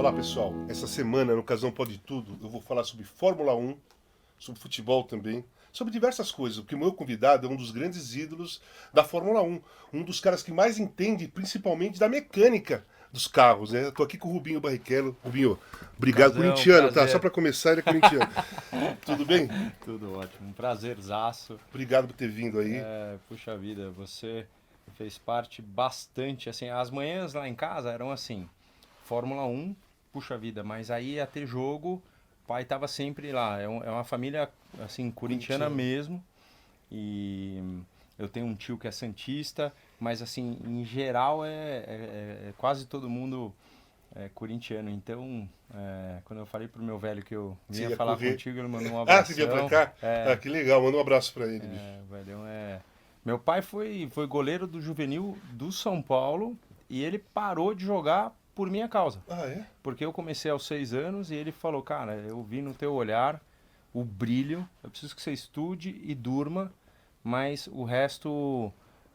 Olá pessoal, essa semana no Casão Pode Tudo eu vou falar sobre Fórmula 1, sobre futebol também, sobre diversas coisas, porque o meu convidado é um dos grandes ídolos da Fórmula 1, um dos caras que mais entende principalmente da mecânica dos carros, né? Eu tô aqui com o Rubinho Barrichello. Rubinho, obrigado, Casão, corintiano, tá? Só prazer. para começar, ele é corintiano. Tudo bem? Tudo ótimo, um prazerzaço. Obrigado por ter vindo aí. Puxa vida, você fez parte bastante, assim, as manhãs lá em casa eram assim, Fórmula 1, puxa vida, mas aí ia ter jogo, o pai tava sempre lá, é uma família, assim, corintiana Corintiano. mesmo, e eu tenho um tio que é santista, mas assim, em geral é quase todo mundo corintiano, então quando eu falei pro meu velho que eu Você vinha ia falar correr. contigo, ele mandou um Ah, você veio pra abração. cá? Ah, que legal, manda um abraço pra ele, bicho. O velhão é. Meu pai foi goleiro do juvenil do São Paulo e ele parou de jogar por minha causa. Ah, é? Porque eu comecei aos 6 anos e ele falou, cara, eu vi no teu olhar o brilho, eu preciso que você estude e durma, mas o resto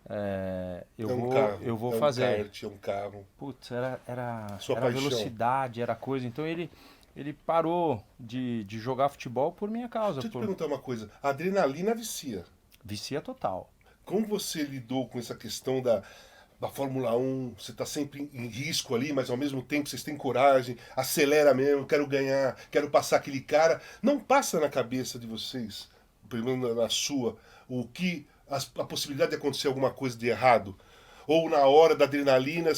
É um carro, eu vou é um fazer. kart, é um carro. Putz, Sua era paixão. velocidade, era coisa. Então ele parou de jogar futebol por minha causa, Deixa eu te por perguntar uma coisa. A adrenalina vicia. vicia total. Como você lidou com essa questão da Fórmula 1? Você está sempre em risco ali, mas ao mesmo tempo vocês têm coragem, acelera mesmo, quero ganhar, quero passar aquele cara. Não passa na cabeça de vocês, pelo menos na sua, a possibilidade de acontecer alguma coisa de errado? Ou na hora da adrenalina,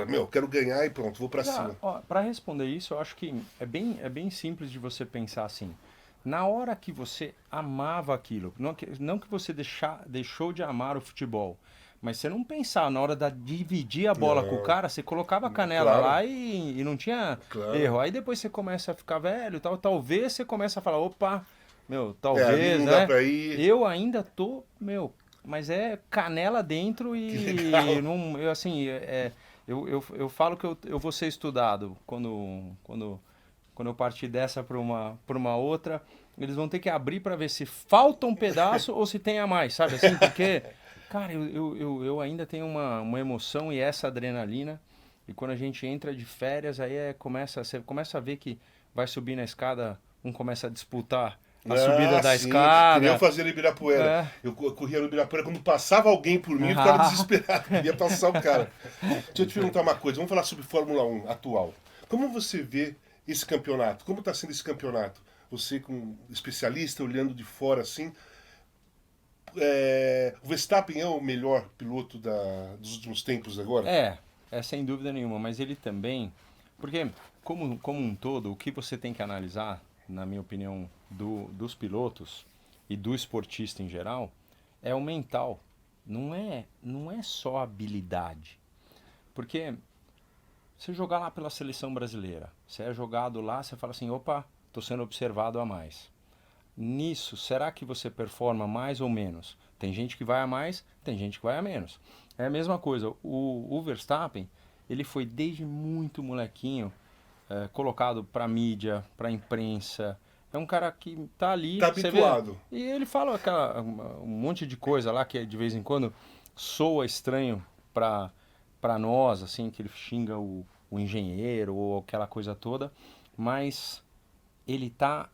meu, quero ganhar e pronto, vou para cima. Para responder isso, eu acho que é bem simples de você pensar assim. Na hora que você amava aquilo, não que você deixou de amar o futebol, mas você não pensar na hora de dividir a bola com o Não, cara, você colocava a canela claro, lá e não tinha claro. erro. Aí depois você começa a ficar velho, e tal, talvez você comece a falar, opa, meu, É, ali talvez, não dá né? para ir. Eu ainda tô, meu, mas é canela dentro Que e legal. não, eu assim, eu falo que eu vou ser estudado quando eu partir dessa para uma outra, eles vão ter que abrir para ver se falta um pedaço ou se tem a mais, sabe assim? Porque, cara, eu ainda tenho uma emoção e essa adrenalina. E quando a gente entra de férias, aí você começa a ver que vai subir na escada, um começa a disputar a subida Ah, da sim, que nem eu escada. fazia no Ibirapuera. É. Eu corria no Ibirapuera, quando passava alguém por mim, eu ficava Ah, desesperado, queria passar o cara. Deixa eu te perguntar uma coisa, vamos falar sobre Fórmula 1 atual. Como você vê esse campeonato? Como está sendo esse campeonato? Você, como especialista, olhando de fora assim, o Verstappen é o melhor piloto dos últimos tempos agora? é sem dúvida nenhuma, mas ele também. Porque, como um todo, o que você tem que analisar, na minha opinião, dos pilotos e do esportista em geral, é o mental. Não é só habilidade. Porque você jogar lá pela seleção brasileira, você é jogado lá, você fala assim: opa, estou sendo observado a mais. Nisso, será que você performa mais ou menos? Tem gente que vai a mais, tem gente que vai a menos. É a mesma coisa. O Verstappen, ele foi desde muito molequinho colocado para mídia, para imprensa. É um cara que tá ali, Tá você vê. habituado. E ele fala um monte de coisa lá que de vez em quando soa estranho para nós, assim, que ele xinga o engenheiro ou aquela coisa toda, mas ele tá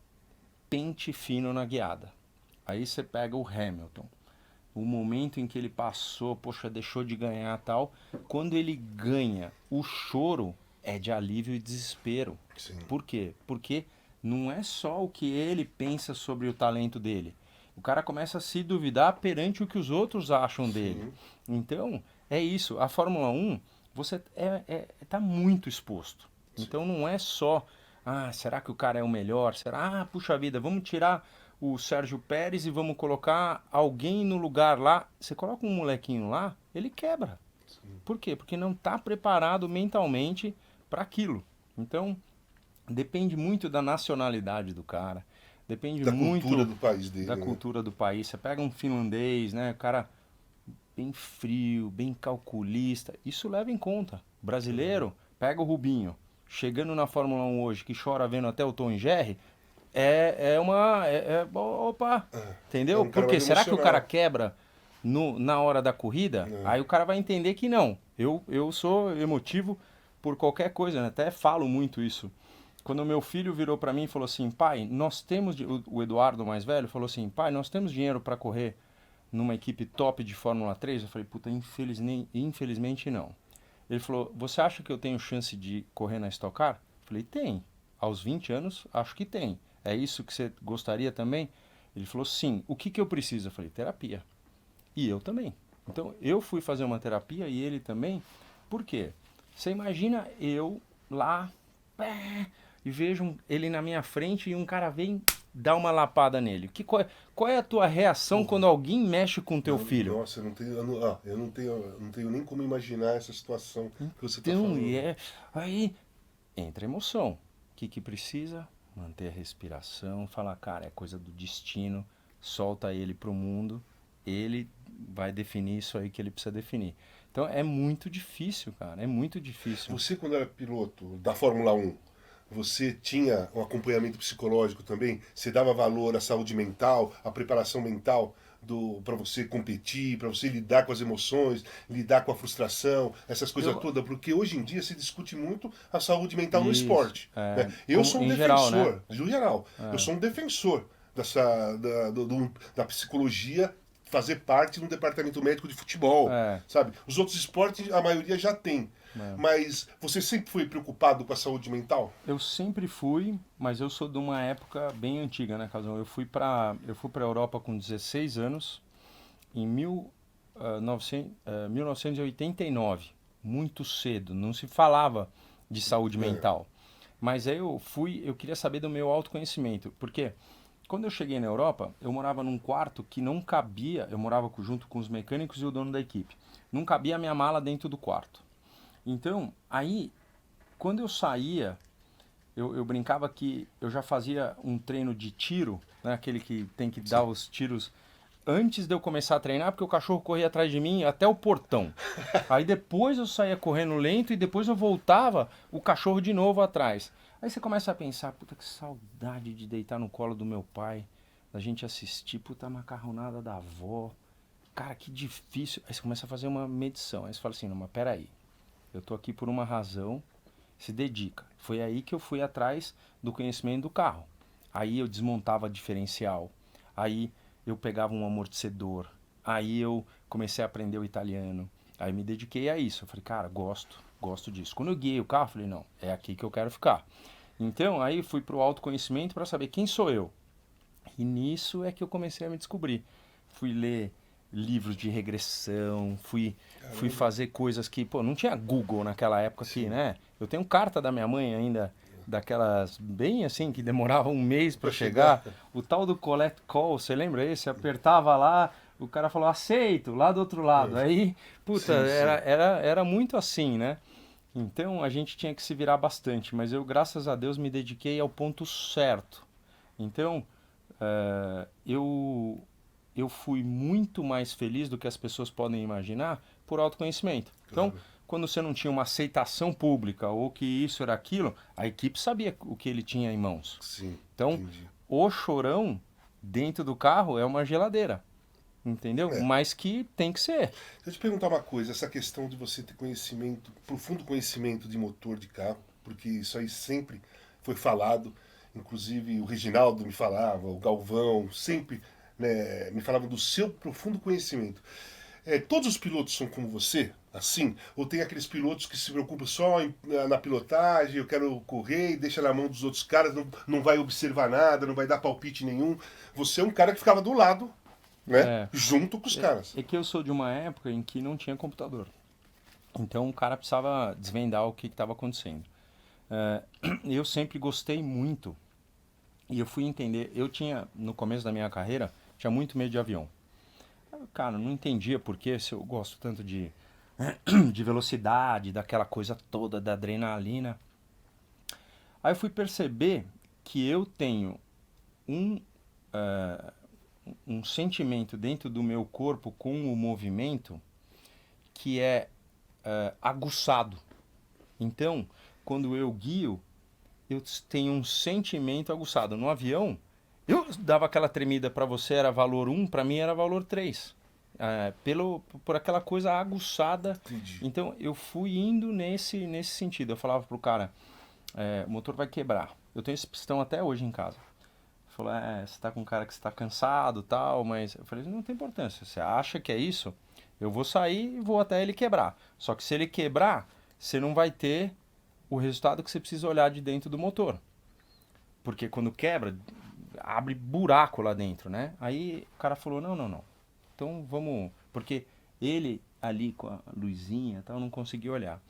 pente fino na guiada. Aí você pega o Hamilton. O momento em que ele passou, poxa, deixou de ganhar tal. Quando ele ganha, o choro é de alívio e desespero. Sim. Por quê? Porque não é só o que ele pensa sobre o talento dele. O cara começa a se duvidar perante o que os outros acham dele. Sim. Então, é isso. A Fórmula 1, você tá muito exposto. Sim. Então não é só, será que o cara é o melhor? Será, puxa vida, vamos tirar o Sérgio Pérez e vamos colocar alguém no lugar lá. Você coloca um molequinho lá, ele quebra. Por quê? Porque não está preparado mentalmente para aquilo. Então, depende muito da nacionalidade do cara, depende Da cultura muito do país da dele, né? cultura do país. Você pega um finlandês, né, o cara bem frio, bem calculista, isso leva em conta. Brasileiro, pega o Rubinho, chegando na Fórmula 1 hoje, que chora vendo até o Tom e Jerry, opa, É entendeu? um cara Porque mais será que o cara emocional. quebra na hora da corrida? Não. Aí o cara vai entender que não. Eu sou emotivo, por qualquer coisa, né? Até falo muito isso. Quando o meu filho virou para mim e falou assim, pai, nós temos, o Eduardo mais velho falou assim, pai, nós temos dinheiro para correr numa equipe top de Fórmula 3? Eu falei, puta, infelizmente não. Ele falou, você acha que eu tenho chance de correr na Stock Car? Eu falei, tem. Aos 20 anos, acho que tem. É isso que você gostaria também? Ele falou, sim. O que que eu preciso? Eu falei, terapia. E eu também. Então, eu fui fazer uma terapia e ele também. Por quê? Você imagina eu lá e vejo ele na minha frente e um cara vem dar uma lapada nele. Qual é a tua reação quando alguém mexe com teu filho? Nossa, eu não tenho nem como imaginar essa situação que você está Então, falando. aí entra a emoção. O que precisa? Manter a respiração, falar, cara, é coisa do destino, solta ele pro mundo, ele vai definir isso aí que ele precisa definir. Então é muito difícil, cara, é muito difícil. Você, quando era piloto da Fórmula 1, você tinha um acompanhamento psicológico também? Você dava valor à saúde mental, à preparação mental para você competir, para você lidar com as emoções, lidar com a frustração, essas coisas Eu, todas? Porque hoje em dia se discute muito a saúde mental no isso, esporte, né? Eu como, sou um em geral, né? defensor, no geral, eu sou um defensor da psicologia fazer parte de um departamento médico de futebol, É, sabe? Os outros esportes, a maioria já tem. é. Mas você sempre foi preocupado com a saúde mental? Eu sempre fui, mas eu sou de uma época bem antiga, né, Casão? Eu fui para a Europa com 16 anos, em 1989, muito cedo, não se falava de saúde É, mental. Mas aí eu queria saber do meu autoconhecimento, porque quando eu cheguei na Europa, eu morava num quarto que não cabia, eu morava junto com os mecânicos e o dono da equipe. Não cabia a minha mala dentro do quarto. Então, aí, quando eu saía, eu brincava que eu já fazia um treino de tiro, né, aquele que tem que dar sim. os tiros antes de eu começar a treinar, porque o cachorro corria atrás de mim até o portão. Aí depois eu saía correndo lento e depois eu voltava, o cachorro de novo atrás. Aí você começa a pensar, puta que saudade de deitar no colo do meu pai, da gente assistir, puta macarronada da avó. Cara, que difícil. Aí você começa a fazer uma medição. Aí você fala assim, não, mas peraí, eu tô aqui por uma razão, se dedica. Foi aí que eu fui atrás do conhecimento do carro. Aí eu desmontava diferencial, aí eu pegava um amortecedor, aí eu comecei a aprender o italiano, aí me dediquei a isso. Eu falei, cara, gosto disso. Quando eu guiei o carro, eu falei, não, é aqui que eu quero ficar. Então, aí fui para o autoconhecimento para saber quem sou eu. E nisso é que eu comecei a me descobrir. Fui ler livros de regressão, fui Caramba, fazer coisas que, pô, não tinha Google naquela época aqui, sim. né? Eu tenho carta da minha mãe ainda, daquelas bem assim, que demorava um mês para Para chegar. chegar. O tal do collect call, você lembra esse? Apertava lá, o cara falou aceito, lá do outro lado. Aí, puta, Sim, sim. era muito assim, né? Então a gente tinha que se virar bastante, mas eu, graças a Deus, me dediquei ao ponto certo. Então, eu fui muito mais feliz do que as pessoas podem imaginar por autoconhecimento. Então, Claro. quando você não tinha uma aceitação pública ou que isso era aquilo, a equipe sabia o que ele tinha em mãos. Sim, Então, entendi. o chorão dentro do carro é uma geladeira, entendeu? É. Mas que tem que ser. Deixa eu te perguntar uma coisa, essa questão de você ter conhecimento, profundo conhecimento de motor de carro, porque isso aí sempre foi falado, inclusive o Reginaldo me falava, o Galvão, sempre, né, me falavam do seu profundo conhecimento. Todos os pilotos são como você, assim? Ou tem aqueles pilotos que se preocupam só na pilotagem, eu quero correr e deixa na mão dos outros caras, não vai observar nada, não vai dar palpite nenhum. Você é um cara que ficava do lado, né? É, Junto com os caras. é que eu sou de uma época em que não tinha computador. Então o cara precisava desvendar o que estava acontecendo. É, eu sempre gostei muito e eu fui entender. Eu tinha, no começo da minha carreira, tinha muito medo de avião. Cara, não entendia por que se eu gosto tanto de velocidade, daquela coisa toda, da adrenalina. Aí eu fui perceber que eu tenho um, eh, um sentimento dentro do meu corpo com o movimento que é aguçado. Então, quando eu guio, eu tenho um sentimento aguçado. No avião, eu dava aquela tremida para você, era valor 1, para mim era valor 3. por aquela coisa aguçada. Entendi. Então eu fui indo nesse sentido. Eu falava pro cara, o motor vai quebrar. Eu tenho esse pistão até hoje em casa. Ele falou, você tá com um cara que está cansado e tal, mas eu falei, não tem importância. Você acha que é isso? Eu vou sair e vou até ele quebrar. Só que se ele quebrar, você não vai ter o resultado que você precisa olhar de dentro do motor. Porque quando quebra, abre buraco lá dentro, né? Aí o cara falou, não, não, não. Então vamos... Porque ele ali com a luzinha e tal, não conseguia olhar.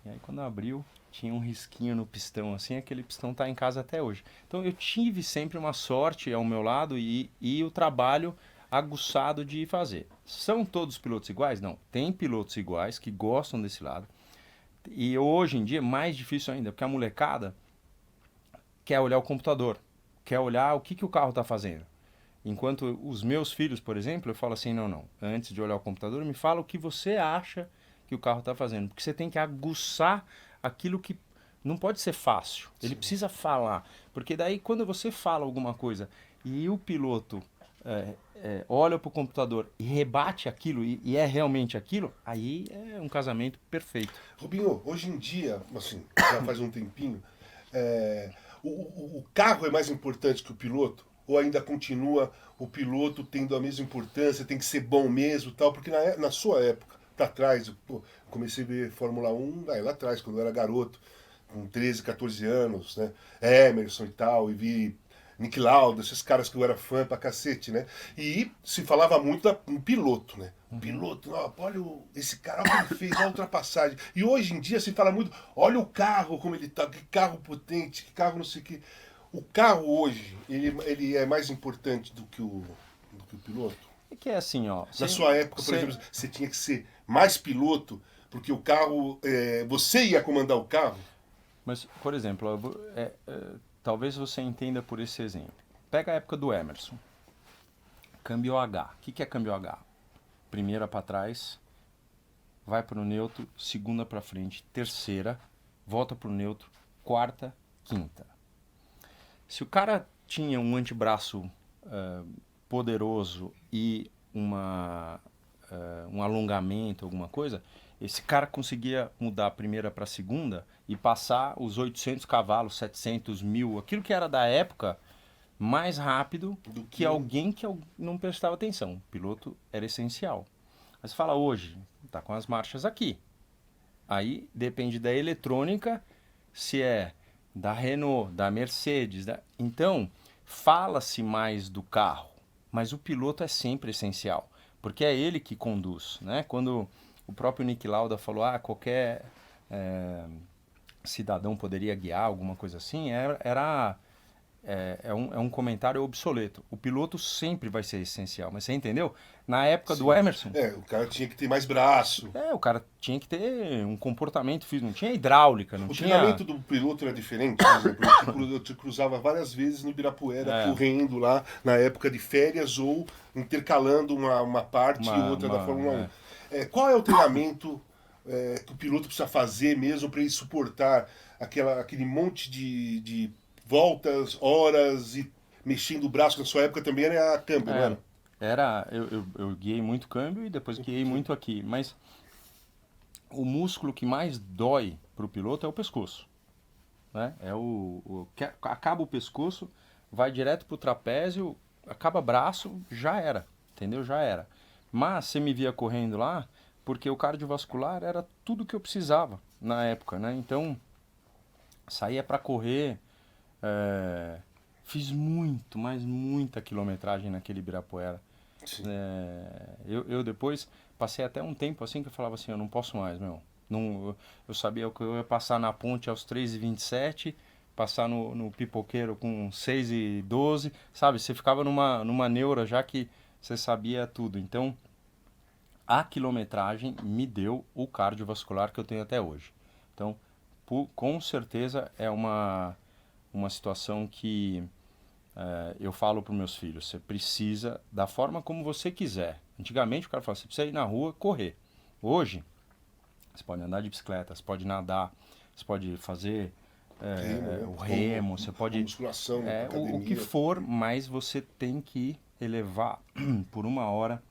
E aí quando abriu, tinha um risquinho no pistão, assim, aquele pistão tá em casa até hoje. Então eu tive sempre uma sorte ao meu lado e o trabalho aguçado de fazer. São todos pilotos iguais? Não. Tem pilotos iguais que gostam desse lado. E hoje em dia é mais difícil ainda, porque a molecada quer olhar o computador, quer olhar o que o carro está fazendo. Enquanto os meus filhos, por exemplo, eu falo assim, não, não, antes de olhar o computador, me fala o que você acha que o carro está fazendo. Porque você tem que aguçar aquilo que não pode ser fácil. Ele precisa falar. Porque daí, quando você fala alguma coisa e o piloto olha para o computador e rebate aquilo e é realmente aquilo, aí é um casamento perfeito. Rubinho, hoje em dia, assim, já faz um tempinho, é, o carro é mais importante que o piloto? Ou ainda continua o piloto tendo a mesma importância, tem que ser bom mesmo tal? Porque na sua época, pra trás, eu comecei a ver Fórmula 1 lá atrás, quando eu era garoto, com 13, 14 anos, né? Emerson e tal, e vi Nick Lauda, esses caras que eu era fã pra cacete, né? E se falava muito um piloto, né? Um piloto, olha esse cara, olha o que ele fez, olha a ultrapassagem. E hoje em dia se fala muito, olha o carro, como ele tá, que carro potente, que carro não sei o que. O carro hoje, ele é mais importante do que o piloto? É que é assim, ó. Na sua época, por exemplo, você tinha que ser mais piloto, porque o carro, você ia comandar o carro? Mas, por exemplo, talvez você entenda por esse exemplo. Pega a época do Emerson. Câmbio H. O que é câmbio H? Primeira para trás, vai para o neutro, segunda para frente, terceira, volta para o neutro, quarta, quinta. Se o cara tinha um antebraço poderoso e um alongamento, alguma coisa, esse cara conseguia mudar a primeira para a segunda e passar os 800 cavalos, 700, 1000, aquilo que era da época, mais rápido Do que que alguém que não prestava atenção. O piloto era essencial. Mas fala hoje, tá com as marchas aqui. Aí depende da eletrônica, se é da Renault, da Mercedes. Então, fala-se mais do carro, mas o piloto é sempre essencial, porque é ele que conduz. Né? Quando o próprio Nick Lauda falou, qualquer cidadão poderia guiar, alguma coisa assim, é um comentário obsoleto. O piloto sempre vai ser essencial, mas você entendeu? Na época do sim. Emerson, O cara tinha que ter mais braço. o cara tinha que ter um comportamento físico, não tinha hidráulica, não O tinha... treinamento do piloto era diferente, por exemplo. Eu te cruzava várias vezes no Ibirapuera, É, correndo lá na época de férias ou intercalando uma parte e outra da Fórmula 1. é. Qual é o treinamento que o piloto precisa fazer mesmo para ele suportar aquele monte de voltas, horas e mexendo o braço? Na sua época também era câmbio, não É, era? eu guiei muito câmbio e depois guiei muito aqui, mas o músculo que mais dói para o piloto é o pescoço, né? Acaba o pescoço, vai direto pro trapézio, acaba braço, já era, entendeu? Já era. Mas você me via correndo lá porque o cardiovascular era tudo que eu precisava na época, né? Então saía para correr, é, fiz muito, mas muita quilometragem naquele Ibirapuera. Sim. Eu depois passei até um tempo assim que eu falava assim, eu não posso mais, meu. Não, eu sabia que eu ia passar na ponte aos 3h27, passar no pipoqueiro com 6h12, sabe? Você ficava numa neura já que você sabia tudo. Então, a quilometragem me deu o cardiovascular que eu tenho até hoje. Então, com certeza é uma situação que eu falo para os meus filhos, você precisa da forma como você quiser. Antigamente o cara falava, você precisa ir na rua correr. Hoje, você pode andar de bicicleta, você pode nadar, você pode fazer Remo, né? o remo, você Com pode... musculação, o que academia. for, mas você tem que elevar por 1 hora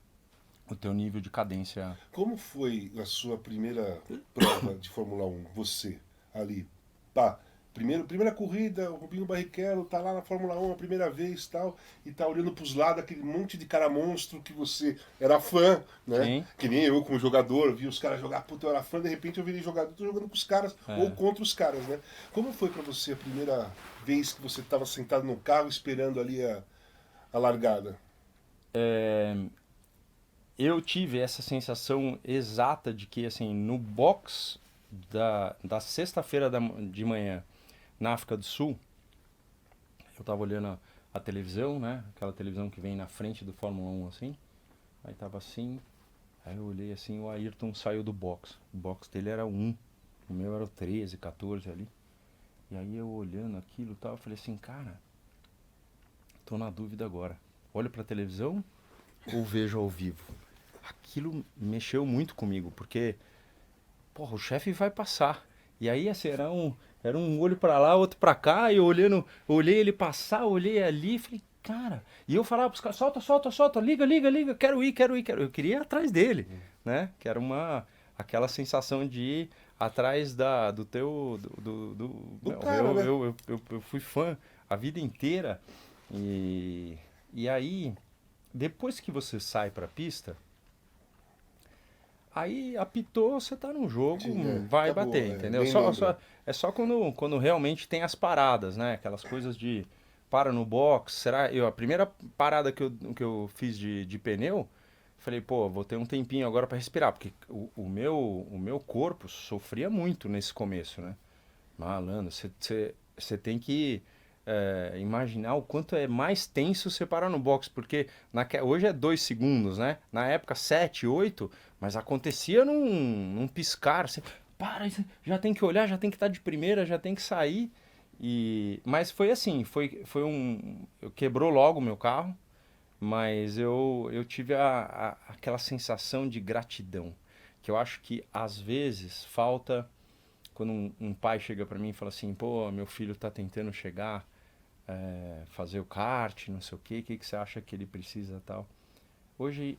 o teu nível de cadência. Como foi a sua primeira prova de Fórmula 1? Você, ali, pá, primeira corrida, o Rubinho Barrichello tá lá na Fórmula 1 a primeira vez tal, e tá olhando pros lados aquele monte de cara monstro que você era fã, né? Sim. Que nem eu como jogador, vi os caras jogar, puta, eu era fã, de repente eu virei jogador, tô jogando com os caras ou É. contra os caras, né? Como foi pra você a primeira vez que você tava sentado no carro esperando ali a largada? Eu tive essa sensação exata de que, assim, no box da sexta-feira de manhã, na África do Sul, eu tava olhando a televisão, né? Aquela televisão que vem na frente do Fórmula 1, assim. Aí tava assim, aí eu olhei assim, o Ayrton saiu do box. O box dele era 1, o meu era o 13, 14 ali. E aí eu olhando aquilo e tal, eu falei assim, cara, tô na dúvida agora. Olho pra televisão ou vejo ao vivo? Aquilo mexeu muito comigo, porque, porra, o chefe vai passar. E aí, assim, era um olho pra lá, outro pra cá, e eu olhando, olhei ele passar, olhei ali, falei, cara. E eu falava pros caras, solta, solta, solta, liga, liga, liga, quero ir, quero ir, quero ir. Eu queria ir atrás dele, né? Que era aquela sensação de ir atrás do teu, Do meu, cara, né? eu fui fã a vida inteira. E aí, depois que você sai pra pista, aí apitou, você tá no jogo, vai Acabou, bater, entendeu? nem lembra. É só quando realmente tem as paradas, né? Aquelas coisas de para no box. A primeira parada que eu fiz de pneu, falei, pô, vou ter um tempinho agora para respirar, porque o meu corpo sofria muito nesse começo, né? Malandro, você tem que imaginar o quanto é mais tenso você parar no box, porque hoje é 2 segundos, né? Na época 7, 8, mas acontecia num piscar. Você para, já tem que olhar, já tem que estar de primeira, já tem que sair. Mas foi assim, quebrou logo o meu carro, mas eu tive aquela sensação de gratidão, que eu acho que às vezes falta quando um pai chega pra mim e fala assim, pô, meu filho tá tentando chegar, fazer o kart, não sei o quê, o que você acha que ele precisa e tal. Hoje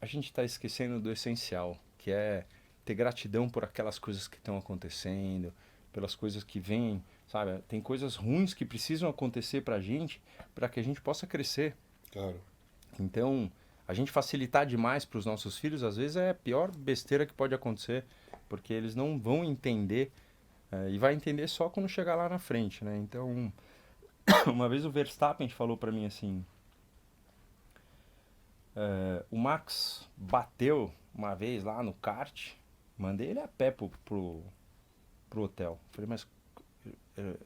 a gente tá esquecendo do essencial, que é ter gratidão por aquelas coisas que estão acontecendo, pelas coisas que vêm, sabe? Tem coisas ruins que precisam acontecer pra gente, para que a gente possa crescer. Claro. Então, a gente facilitar demais para os nossos filhos, às vezes é a pior besteira que pode acontecer, porque eles não vão entender, e vai entender só quando chegar lá na frente, né? Então, uma vez o Verstappen falou para mim assim, o Max bateu uma vez lá no kart, mandei ele a pé pro hotel. Falei, mas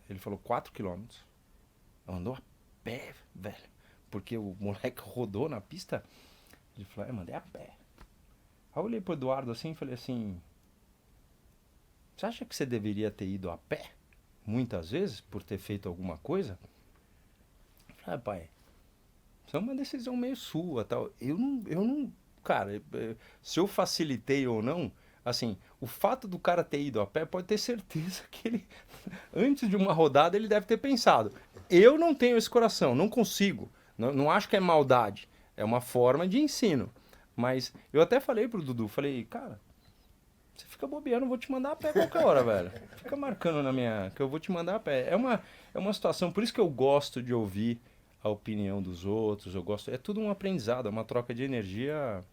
ele falou 4 quilômetros. Andou a pé, velho. Porque o moleque rodou na pista. Ele falou, mandei a pé. Aí eu olhei pro Eduardo assim e falei assim, você acha que você deveria ter ido a pé? Muitas vezes, por ter feito alguma coisa? Eu falei, pai, isso é uma decisão meio sua, tal. Eu não, cara, se eu facilitei ou não, assim, o fato do cara ter ido a pé pode ter certeza que ele, antes de uma rodada, ele deve ter pensado. Eu não tenho esse coração, não consigo. Não acho que é maldade. É uma forma de ensino. Mas eu até falei pro Dudu, falei, cara, você fica bobeando, eu vou te mandar a pé qualquer hora, velho. Fica marcando na minha, que eu vou te mandar a pé. É uma situação, por isso que eu gosto de ouvir a opinião dos outros, eu gosto, é tudo um aprendizado, é uma troca de energia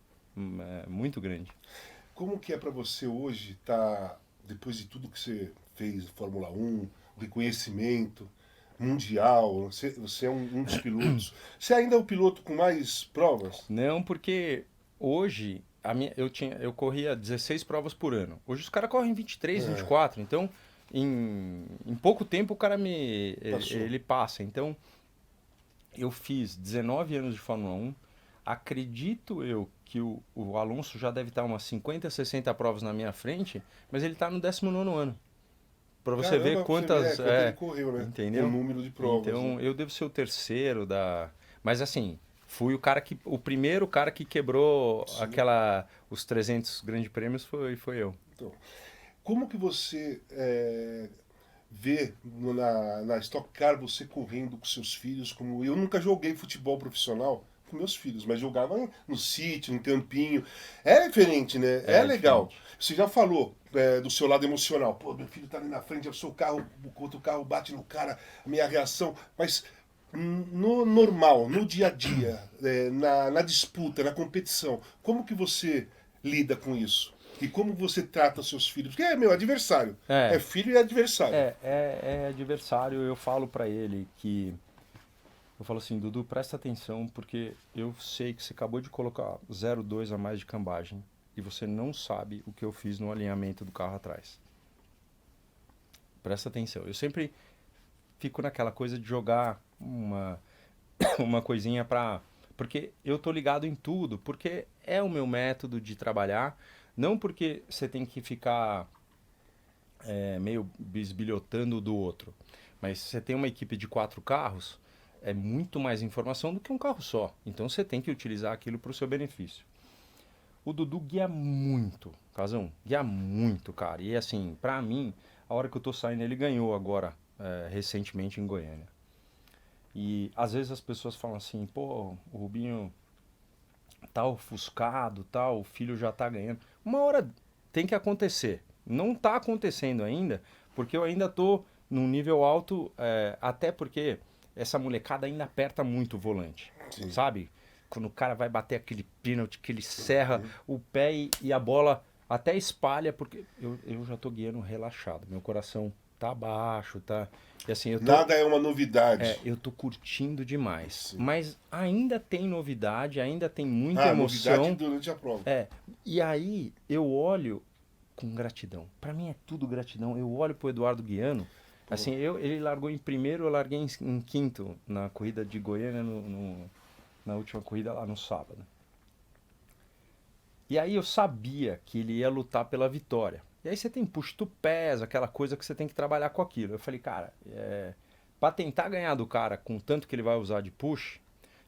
muito grande. Como que é pra você hoje, tá, depois de tudo que você fez, Fórmula 1, o reconhecimento mundial, você é um dos pilotos. Você ainda é o piloto com mais provas? Não, porque hoje eu corria 16 provas por ano. Hoje os caras correm 23, É, 24. Então, em pouco tempo o cara passou. ele passa. Então, eu fiz 19 anos de Fórmula 1. Acredito eu que o Alonso já deve estar umas 50, 60 provas na minha frente, mas ele está no 19º ano. Para você ver Caramba, pra você ver quantas. quanto ele correu, né? O Entendeu? número de provas, né? Então eu devo ser o terceiro da. Mas assim, fui o primeiro cara que quebrou Sim. os 300 grandes prêmios foi eu. Então, como que você vê na Stock Car você correndo com seus filhos? Como eu nunca joguei futebol profissional, com meus filhos, mas jogava no sítio, no campinho. É diferente, né? É legal. Diferente. Você já falou do seu lado emocional. Pô, meu filho tá ali na frente, o seu carro, o outro carro bate no cara, a minha reação. Mas no normal, no dia a dia, na disputa, na competição, como que você lida com isso? E como você trata seus filhos? Porque é meu adversário. É É, filho e adversário. é adversário. Eu falo pra ele que. Eu falo assim, Dudu, presta atenção, porque eu sei que você acabou de colocar 0,2 a mais de cambagem e você não sabe o que eu fiz no alinhamento do carro atrás. Presta atenção. Eu sempre fico naquela coisa de jogar uma coisinha pra. Porque eu tô ligado em tudo, porque é o meu método de trabalhar, não porque você tem que ficar meio bisbilhotando do outro. Mas se você tem uma equipe de 4 carros, é muito mais informação do que um carro só. Então você tem que utilizar aquilo para o seu benefício. O Dudu guia muito, Casão, guia muito, cara. E assim, pra mim, a hora que eu tô saindo, ele ganhou agora, recentemente em Goiânia. E às vezes as pessoas falam assim, pô, o Rubinho tá ofuscado, tal, o filho já tá ganhando. Uma hora tem que acontecer. Não tá acontecendo ainda, porque eu ainda tô num nível alto, até porque essa molecada ainda aperta muito o volante, Sim. sabe? Quando o cara vai bater aquele pênalti, que ele serra o pé e a bola até espalha, porque eu já tô guiando relaxado. Meu coração tá baixo, tá... E assim, Nada é uma novidade. eu tô curtindo demais. Sim. Mas ainda tem novidade, ainda tem muita Novidade emoção. durante a prova. E aí eu olho com gratidão. Pra mim é tudo gratidão. Eu olho pro Eduardo Guiano. Assim, ele largou em primeiro, eu larguei em quinto na corrida de Goiânia, na última corrida lá no sábado. E aí eu sabia que ele ia lutar pela vitória. E aí você tem push to pass, aquela coisa que você tem que trabalhar com aquilo. Eu falei, cara, pra tentar ganhar do cara com o tanto que ele vai usar de push,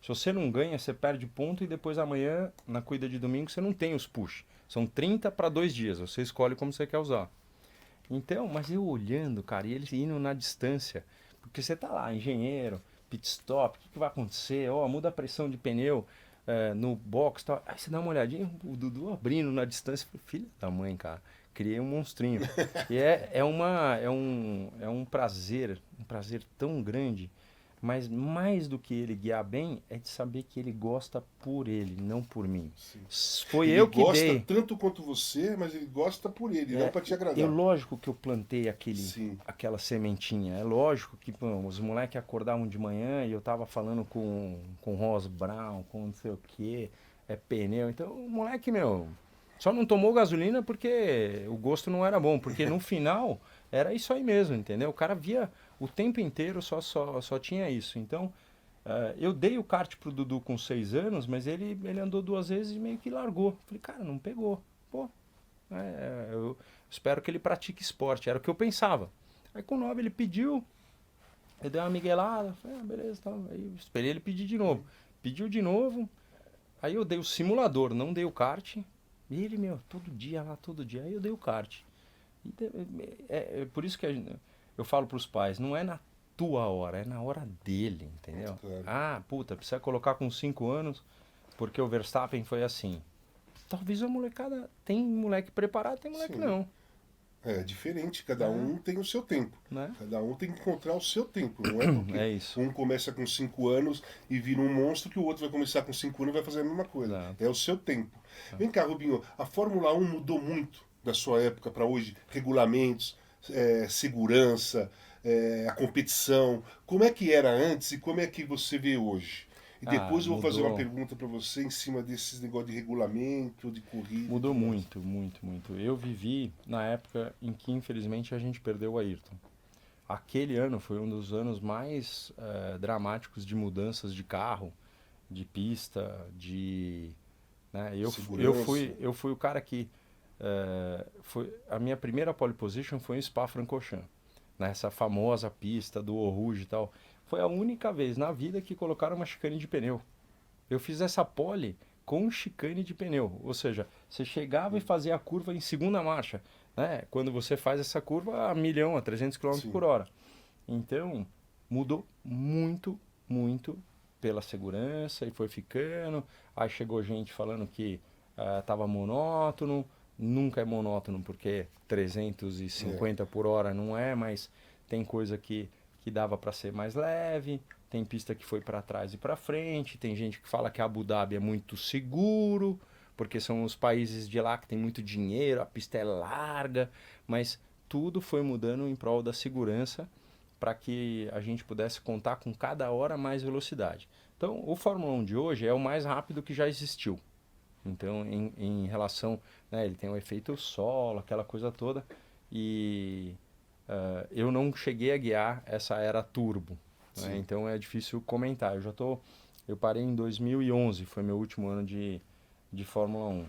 se você não ganha, você perde ponto e depois amanhã, na corrida de domingo, você não tem os push. São 30 para 2 dias, você escolhe como você quer usar. Então, mas eu olhando, cara, e eles indo na distância, porque você tá lá, engenheiro, pit stop, o que vai acontecer? Ó, muda a pressão de pneu no box e tal. Aí você dá uma olhadinha, o Dudu abrindo na distância, filho da mãe, cara, criei um monstrinho. E é um prazer tão grande. Mas mais do que ele guiar bem, é de saber que ele gosta por ele, não por mim. Sim. Foi Ele eu que gosta dei. tanto quanto você, mas ele gosta por ele, não para te agradar. Lógico que eu plantei Sim. aquela sementinha. É lógico que pô, os moleques acordavam de manhã e eu tava falando com Ross Brown, com não sei o que, pneu. Então o moleque, meu, só não tomou gasolina porque o gosto não era bom. Porque no final era isso aí mesmo, entendeu? O cara via o tempo inteiro, só tinha isso. Então eu dei o kart pro Dudu com 6 anos, mas ele andou 2 vezes e meio que largou. Falei, cara, não pegou. Pô, eu espero que ele pratique esporte, era o que eu pensava. Aí com 9 ele pediu, eu dei uma miguelada, falei, beleza, tá. Aí eu esperei ele pedir de novo. Pediu de novo, aí eu dei o simulador, não dei o kart. E ele, meu, todo dia lá, todo dia. Aí eu dei o kart. É por isso que eu falo pros pais, não é na tua hora, é na hora dele, entendeu? Claro. Ah, puta, precisa colocar com 5 anos, porque o Verstappen foi assim. Talvez a molecada. Tem moleque preparado, tem moleque Sim. não. É diferente, cada um tem o seu tempo. Né? Cada um tem que encontrar o seu tempo. Não é porque É isso. um começa com 5 anos e vira um monstro que o outro vai começar com 5 anos e vai fazer a mesma coisa. Exato. É o seu tempo. Vem cá, Rubinho, a Fórmula 1 mudou muito da sua época para hoje? Regulamentos, segurança, a competição. Como é que era antes e como é que você vê hoje? E depois eu vou fazer uma pergunta para você em cima desses negócios de regulamento, de corrida. Mudou muito, muito, muito. Eu vivi na época em que infelizmente a gente perdeu o Ayrton. Aquele ano foi um dos anos mais dramáticos de mudanças de carro, de pista, de... Né? Eu fui o cara que... a minha primeira pole position foi em Spa-Francorchamps, nessa famosa pista do Eau Rouge e tal. Foi a única vez na vida que colocaram uma chicane de pneu. Eu fiz essa pole com chicane de pneu. Ou seja, você chegava e fazia a curva em segunda marcha. Né? Quando você faz essa curva a 1.000.000, a 300 km por hora. Então, mudou muito, muito pela segurança e foi ficando. Aí chegou gente falando que estava monótono. Nunca é monótono porque 350 por hora não é, mas tem coisa que dava para ser mais leve. Tem pista que foi para trás e para frente. Tem gente que fala que Abu Dhabi é muito seguro, porque são os países de lá que tem muito dinheiro, a pista é larga, mas tudo foi mudando em prol da segurança para que a gente pudesse contar com cada hora mais velocidade. Então, o Fórmula 1 de hoje é o mais rápido que já existiu. Então, em relação, né, ele tem o efeito solo, aquela coisa toda, e eu não cheguei a guiar essa era turbo, né? Então é difícil comentar. Eu parei em 2011, foi meu último ano de Fórmula 1.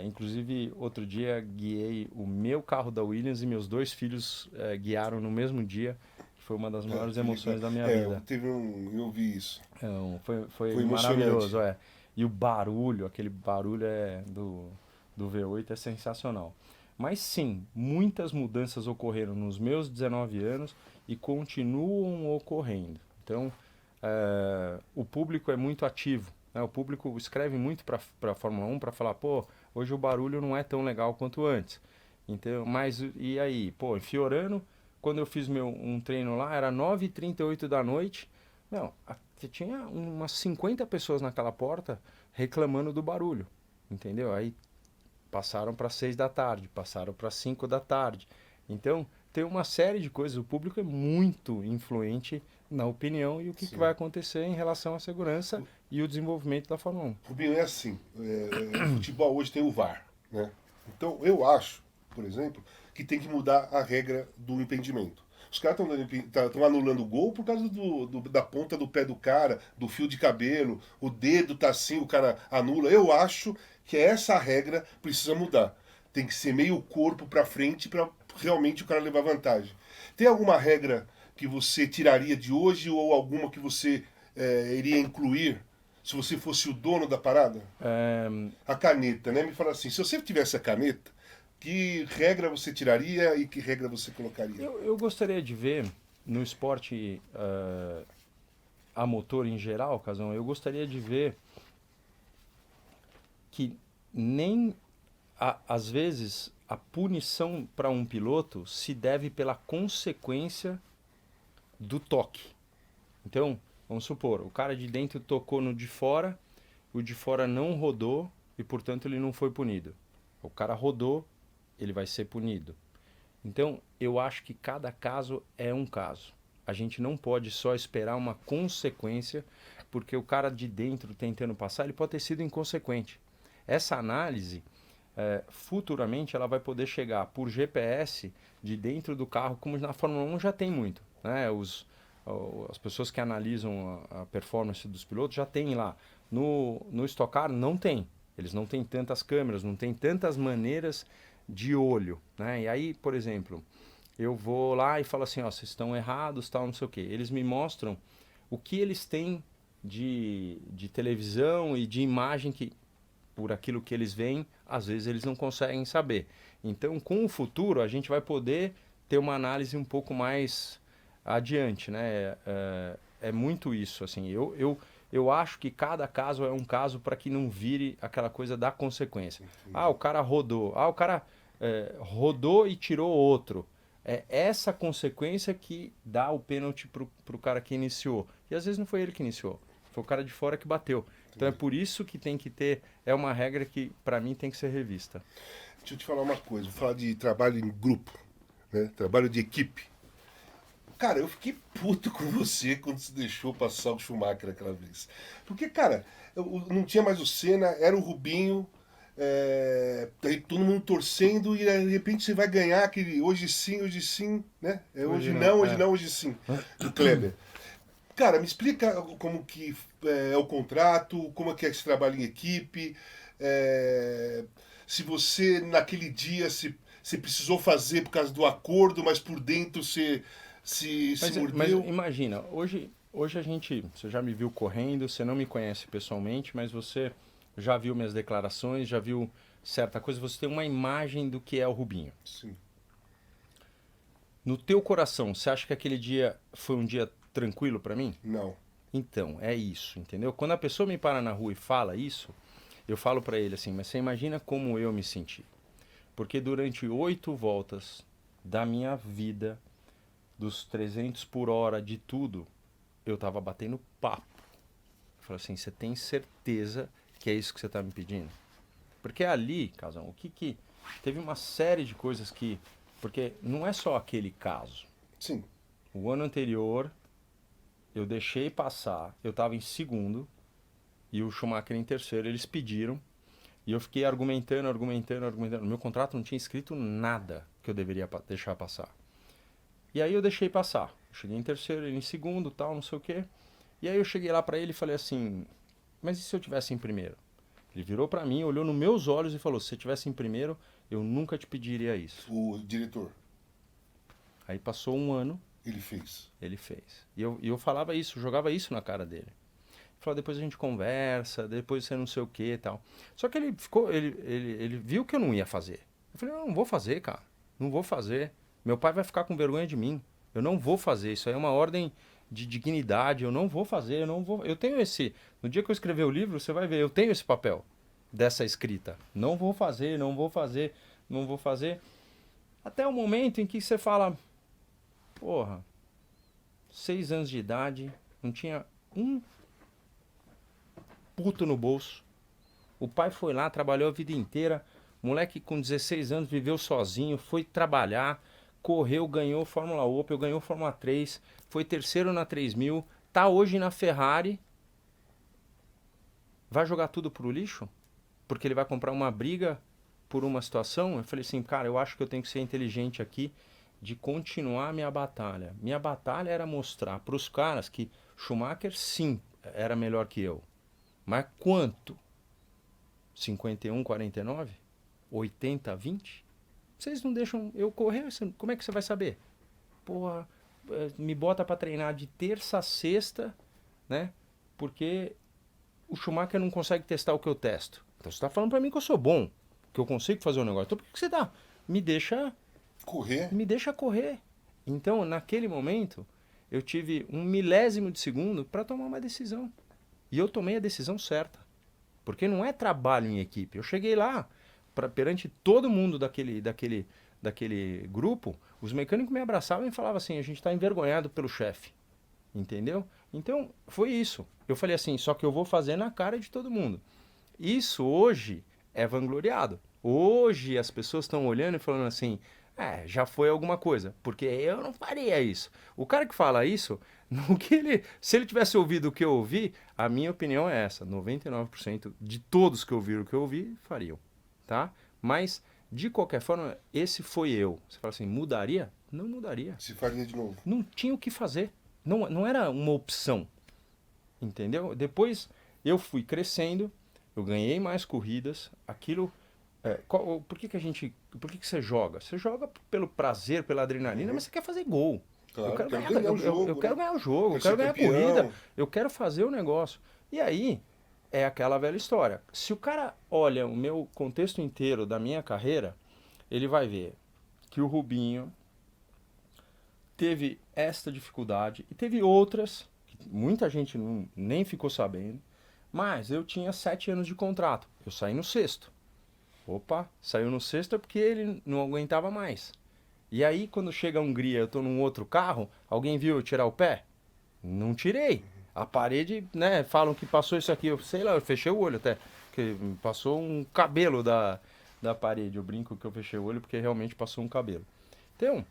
Inclusive, outro dia guiei o meu carro da Williams e meus dois filhos guiaram no mesmo dia, que foi uma das maiores emoções da minha vida. Eu vi isso. Então, foi Foi maravilhoso, emocionante. E o barulho, aquele barulho do V8 é sensacional. Mas sim, muitas mudanças ocorreram nos meus 19 anos e continuam ocorrendo. Então, o público é muito ativo, né? O público escreve muito para a Fórmula 1 para falar, pô, hoje o barulho não é tão legal quanto antes. Então, mas e aí? Pô, em Fiorano, quando eu fiz um treino lá, era 9h38 da noite. Não, tinha umas 50 pessoas naquela porta reclamando do barulho, entendeu? Aí passaram para 6 da tarde, passaram para 5 da tarde. Então, tem uma série de coisas. O público é muito influente na opinião e o que vai acontecer em relação à segurança e o desenvolvimento da Fórmula 1. Rubinho, é assim, o futebol hoje tem o VAR, né? Então, eu acho, por exemplo, que tem que mudar a regra do impedimento. Os caras estão anulando o gol por causa da ponta do pé do cara, do fio de cabelo, o dedo tá assim, o cara anula. Eu acho que essa regra precisa mudar. Tem que ser meio corpo para frente para realmente o cara levar vantagem. Tem alguma regra que você tiraria de hoje ou alguma que você iria incluir se você fosse o dono da parada? A caneta, né? Me fala assim, se você tivesse a caneta, que regra você tiraria e que regra você colocaria? Eu gostaria de ver no esporte a motor em geral, Casão, eu gostaria de ver que nem às vezes a punição para um piloto se deve pela consequência do toque. Então, vamos supor, o cara de dentro tocou no de fora, o de fora não rodou e, portanto, ele não foi punido. O cara rodou, ele vai ser punido. Então, eu acho que cada caso é um caso. A gente não pode só esperar uma consequência, porque o cara de dentro tentando passar, ele pode ter sido inconsequente. Essa análise, futuramente, ela vai poder chegar por GPS de dentro do carro, como na Fórmula 1 já tem muito, né? As pessoas que analisam a performance dos pilotos já tem lá. No Stock Car não tem. Eles não têm tantas câmeras, não tem tantas maneiras de olho, né? E aí, por exemplo, eu vou lá e falo assim, ó, vocês estão errados, tal, não sei o quê. Eles me mostram o que eles têm de televisão e de imagem que, por aquilo que eles veem, às vezes eles não conseguem saber. Então, com o futuro, a gente vai poder ter uma análise um pouco mais adiante, né? É muito isso, assim. Eu acho que cada caso é um caso para que não vire aquela coisa da consequência. Ah, o cara rodou. Ah, o cara rodou e tirou outro. É essa consequência que dá o pênalti pro cara que iniciou. E às vezes não foi ele que iniciou. Foi o cara de fora que bateu. Então é por isso que tem que ter... É uma regra que, para mim, tem que ser revista. Deixa eu te falar uma coisa. Vou falar de trabalho em grupo, né? Trabalho de equipe. Cara, eu fiquei puto com você quando você deixou passar o Schumacher aquela vez. Porque, cara, não tinha mais o Senna, era o Rubinho, aí todo mundo torcendo e de repente você vai ganhar aquele hoje sim, né? Hoje não, hoje sim, do Kleber. Cara, me explica como que é o contrato, como é que é esse trabalho em equipe, se você naquele dia se precisou fazer por causa do acordo, mas por dentro você se Mas mordeu. imagina, hoje você já me viu correndo, você não me conhece pessoalmente, mas você já viu minhas declarações, já viu certa coisa, você tem uma imagem do que é o Rubinho. Sim. No teu coração, você acha que aquele dia foi um dia tranquilo para mim? Não. Então, é isso, entendeu? Quando a pessoa me para na rua e fala isso, eu falo pra ele assim, mas você imagina como eu me senti. Porque durante 8 voltas da minha vida, dos 300 por hora, de tudo, eu tava batendo papo. Eu falei assim, você tem certeza que é isso que você tá me pedindo? Porque ali, Casão, o que que... Teve uma série de coisas que... Porque não é só aquele caso. Sim. O ano anterior, eu deixei passar, eu tava em segundo, e o Schumacher em terceiro, eles pediram, e eu fiquei argumentando. No meu contrato não tinha escrito nada que eu deveria deixar passar. E aí eu deixei passar. Eu cheguei em terceiro, ele em segundo, tal, não sei o quê. E aí eu cheguei lá pra ele e falei assim, mas e se eu tivesse em primeiro? Ele virou pra mim, olhou nos meus olhos e falou, se você tivesse em primeiro, eu nunca te pediria isso. O diretor, Aí passou um ano, ele fez. ele fez. E eu falava isso, jogava isso na cara dele. Falou, depois a gente conversa, depois você não sei o que e tal. Só que ele ficou, ele viu que eu não ia fazer. Eu falei, não vou fazer, cara. Não vou fazer. Meu pai vai ficar com vergonha de mim. Eu não vou fazer. Isso aí é uma ordem de dignidade. Eu não vou fazer, eu não vou. Eu tenho esse. No dia que eu escrever o livro, você vai ver, eu tenho esse papel dessa escrita. Não vou fazer, não vou fazer, não vou fazer. Até o momento em que você fala, porra, 6 anos de idade, não tinha um puto no bolso. O pai foi lá, trabalhou a vida inteira. Moleque com 16 anos viveu sozinho, foi trabalhar, correu, ganhou Fórmula Opel, ganhou Fórmula 3, foi terceiro na 3000, tá hoje na Ferrari. Vai jogar tudo pro lixo? Porque ele vai comprar uma briga por uma situação? Eu falei assim, cara, eu acho que eu tenho que ser inteligente aqui de continuar minha batalha. Minha batalha era mostrar pros caras que Schumacher sim era melhor que eu. Mas quanto? 51-49? 80-20? Vocês não deixam eu correr? Como é que você vai saber? Porra, me bota pra treinar de terça a sexta, né? Porque o Schumacher não consegue testar o que eu testo. Então você tá falando pra mim que eu sou bom, que eu consigo fazer um negócio. Então por que você dá? Me deixa correr. Então, naquele momento, eu tive 1 milésimo de segundo pra tomar uma decisão. E eu tomei a decisão certa. Porque não é trabalho em equipe. Eu cheguei lá, perante todo mundo daquele grupo, os mecânicos me abraçavam e falavam assim, a gente está envergonhado pelo chefe. Entendeu? Então, foi isso. Eu falei assim, só que eu vou fazer na cara de todo mundo. Isso hoje é vangloriado. Hoje as pessoas estão olhando e falando assim, já foi alguma coisa, porque eu não faria isso. O cara que fala isso, se ele tivesse ouvido o que eu ouvi, a minha opinião é essa, 99% de todos que ouviram o que eu ouvi, fariam, tá? Mas, de qualquer forma, esse foi eu. Você fala assim, mudaria? Não mudaria. Se faria de novo. Não tinha o que fazer. Não era uma opção, entendeu? Depois eu fui crescendo, eu ganhei mais corridas, aquilo... por que você joga? Você joga pelo prazer, pela adrenalina, mas você quer fazer gol. Claro, eu quero quero ganhar, ganhar o jogo, eu quero né? ganhar o jogo, Quero eu quero ser ganhar a campeão. corrida, eu quero fazer o negócio. E aí, é aquela velha história. Se o cara olha o meu contexto inteiro da minha carreira, ele vai ver que o Rubinho teve esta dificuldade e teve outras, que muita gente nem ficou sabendo, mas eu tinha 7 anos de contrato. Eu saí no sexto. Opa, saiu no sexto é porque ele não aguentava mais. E aí, quando chega a Hungria, eu tô num outro carro, alguém viu eu tirar o pé? Não tirei. A parede, né, falam que passou isso aqui, eu sei lá, eu fechei o olho até, que passou um cabelo da parede. Eu brinco que eu fechei o olho porque realmente passou um cabelo. Então,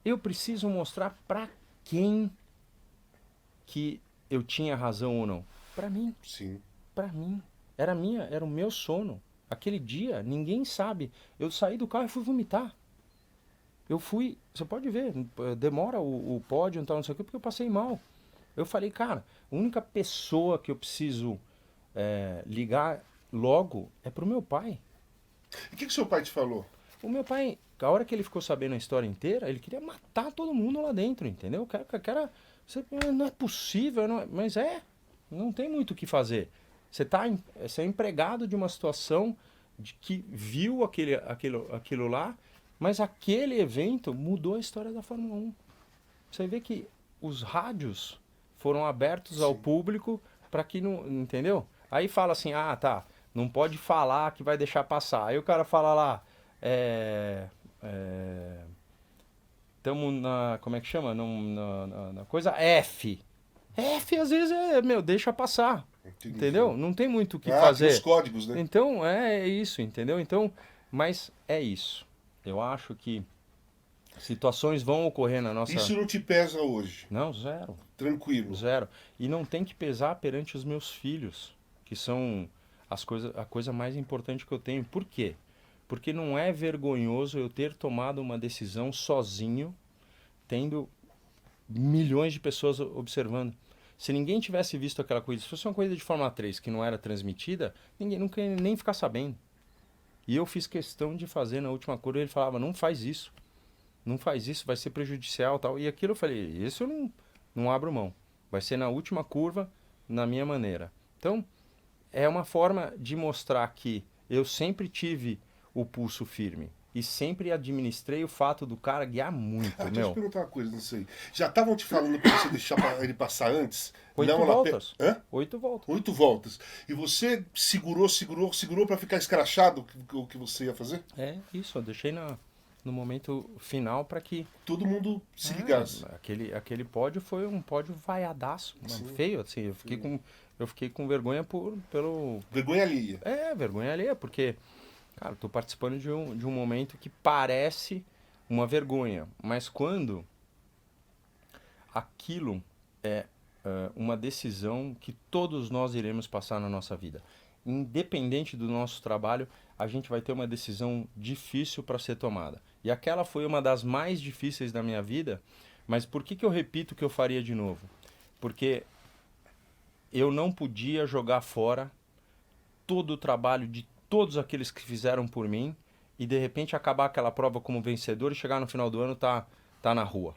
eu preciso mostrar pra quem que eu tinha razão ou não. Pra mim. Sim. Pra mim. Era o meu sono. Aquele dia, ninguém sabe. Eu saí do carro e fui vomitar. Eu fui, você pode ver, demora o pódio e tal, não sei o que, porque eu passei mal. Eu falei, cara, a única pessoa que eu preciso ligar logo é pro meu pai. E o que seu pai te falou? O meu pai, a hora que ele ficou sabendo a história inteira, ele queria matar todo mundo lá dentro, entendeu? Não é possível, mas não tem muito o que fazer. Você é empregado de uma situação de que viu aquilo lá, mas aquele evento mudou a história da Fórmula 1. Você vê que os rádios foram abertos ao Sim. público para que não, entendeu? Aí fala assim, ah, tá, não pode falar que vai deixar passar. Aí o cara fala lá, tamo na, como é que chama? Na coisa F. F às vezes deixa passar. Entendi. Entendeu? Não tem muito o que Ah, tem os fazer. códigos, né? Então é isso, entendeu? Então, mas é isso. Eu acho que situações vão ocorrer na nossa. Isso não te pesa hoje. Não, zero. Tranquilo. Zero. E não tem que pesar perante os meus filhos, que são a coisa mais importante que eu tenho. Por quê? Porque não é vergonhoso eu ter tomado uma decisão sozinho, tendo milhões de pessoas observando. Se ninguém tivesse visto aquela coisa, se fosse uma coisa de Fórmula 3 que não era transmitida, ninguém nunca ia nem ficar sabendo. E eu fiz questão de fazer na última curva, ele falava, não faz isso. Não faz isso, vai ser prejudicial tal. E aquilo eu falei, isso eu não abro mão. Vai ser na última curva, na minha maneira. Então, é uma forma de mostrar que eu sempre tive o pulso firme. E sempre administrei o fato do cara guiar muito, Deixa eu te perguntar uma coisa, não sei. Já estavam te falando pra você deixar ele passar antes? Oito voltas. Hã? 8 voltas. 8 voltas. E você segurou pra ficar escrachado o que você ia fazer? É isso, eu deixei no momento final para que Todo mundo se ligasse. aquele pódio foi um pódio vaiadaço, feio, assim. Eu fiquei com vergonha pelo. Vergonha alheia. Vergonha alheia, porque, cara, tô participando de um momento que parece uma vergonha, mas quando aquilo é uma decisão que todos nós iremos passar na nossa vida. Independente do nosso trabalho, a gente vai ter uma decisão difícil para ser tomada. E aquela foi uma das mais difíceis da minha vida, mas por que eu repito que eu faria de novo? Porque eu não podia jogar fora todo o trabalho de todos aqueles que fizeram por mim e de repente acabar aquela prova como vencedor e chegar no final do ano tá na rua.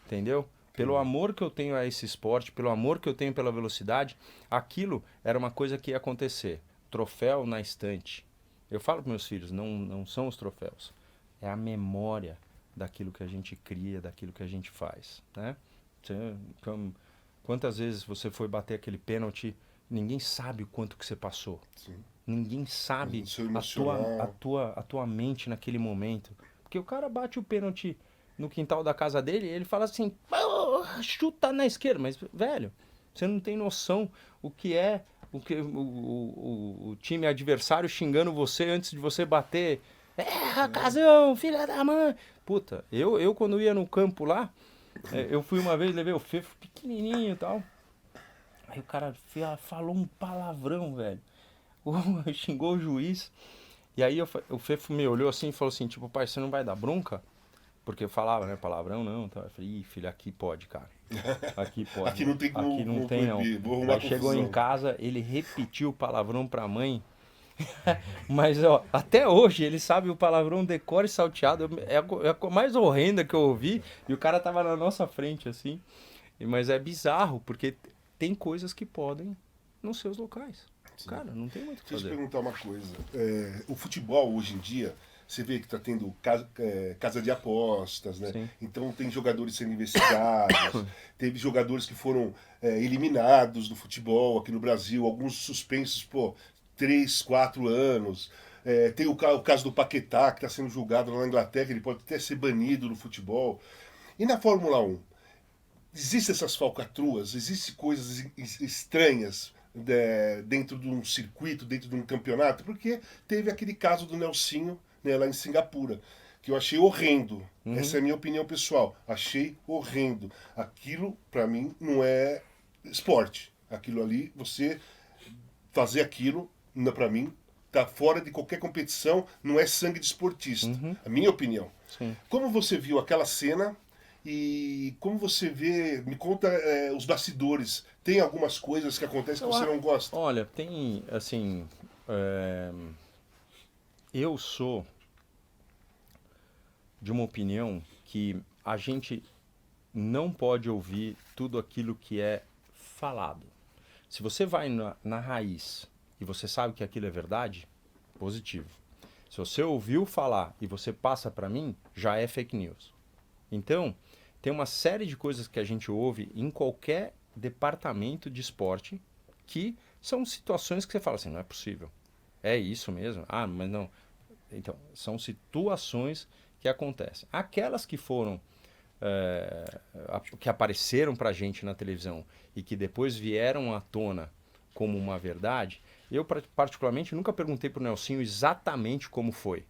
Entendeu? Pelo amor que eu tenho a esse esporte, pelo amor que eu tenho pela velocidade, aquilo era uma coisa que ia acontecer. Troféu na estante. Eu falo para meus filhos, não são os troféus. É a memória daquilo que a gente cria, daquilo que a gente faz. Né? Quantas vezes você foi bater aquele pênalti, ninguém sabe o quanto que você passou. Sim. Ninguém sabe a tua mente naquele momento. Porque o cara bate o pênalti no quintal da casa dele e ele fala assim, chuta na esquerda. Mas, velho, você não tem noção o que é o time adversário xingando você antes de você bater. Casão, filha da mãe. Puta, eu quando ia no campo lá, eu fui uma vez, levei o Fefo pequenininho e tal. Aí o cara falou um palavrão, velho. Xingou o juiz. E aí o Fefo me olhou assim e falou assim, tipo, pai, você não vai dar bronca? Porque eu falava, né, palavrão não. Então eu falei, ih, filho, aqui pode, cara. Aqui pode. Aqui não tem como. Aqui não tem, não. Aí chegou em casa, ele repetiu o palavrão pra mãe. Mas, ó, até hoje ele sabe o palavrão decore salteado. É a mais horrenda que eu ouvi. E o cara tava na nossa frente, assim. Mas é bizarro, porque tem coisas que podem nos seus locais. Sim. Cara, não tem muito o que fazer. Deixa eu te perguntar uma coisa. O futebol, hoje em dia, você vê que está tendo casa de apostas, né? Sim. Então tem jogadores sendo investigados, teve jogadores que foram eliminados do futebol aqui no Brasil, alguns suspensos, 3, 4 anos. Tem o caso do Paquetá, que está sendo julgado lá na Inglaterra, ele pode até ser banido do futebol. E na Fórmula 1? Existem essas falcatruas, existem coisas estranhas dentro de um circuito, dentro de um campeonato, porque teve aquele caso do Nelsinho, né, lá em Singapura, que eu achei horrendo. Uhum. Essa é a minha opinião pessoal. Achei horrendo. Aquilo, pra mim, não é esporte. Aquilo ali, você fazer aquilo, pra mim, tá fora de qualquer competição, não é sangue de esportista. Uhum. A minha opinião. Sim. Como você viu aquela cena e como você vê, me conta os bastidores. Tem algumas coisas que acontecem que você não gosta? Olha, tem, assim, eu sou de uma opinião que a gente não pode ouvir tudo aquilo que é falado. Se você vai na raiz e você sabe que aquilo é verdade, positivo. Se você ouviu falar e você passa para mim, já é fake news. Então, tem uma série de coisas que a gente ouve em qualquer departamento de esporte, que são situações que você fala assim, não é possível. É isso mesmo? Ah, mas não. Então, são situações que acontecem. Aquelas que foram, que apareceram pra gente na televisão e que depois vieram à tona como uma verdade, eu particularmente nunca perguntei pro Nelsinho exatamente como foi.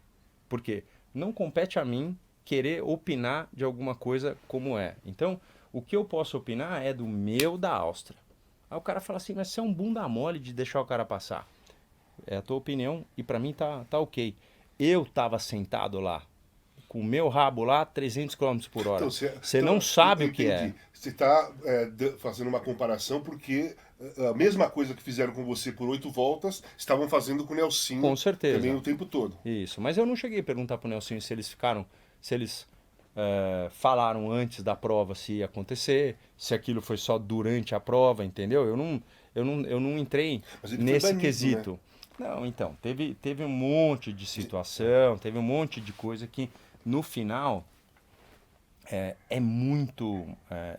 Porque não compete a mim querer opinar de alguma coisa como é. Então, o que eu posso opinar é do meu da Áustria. Aí o cara fala assim, mas você é um bunda mole de deixar o cara passar. É a tua opinião e pra mim tá ok. Eu tava sentado lá, com o meu rabo lá, 300 km por hora. Você não sabe eu o que é. entendi. Você está fazendo uma comparação porque a mesma coisa que fizeram com você por 8 voltas, estavam fazendo com o Com Nelsinho também certeza. o tempo todo. Isso. Mas eu não cheguei a perguntar pro Nelson se eles ficaram, se eles falaram antes da prova se ia acontecer, se aquilo foi só durante a prova, entendeu? Eu não entrei Mas ele foi nesse banido, né? quesito. Não, então, teve um monte de situação, teve um monte de coisa que no final é muito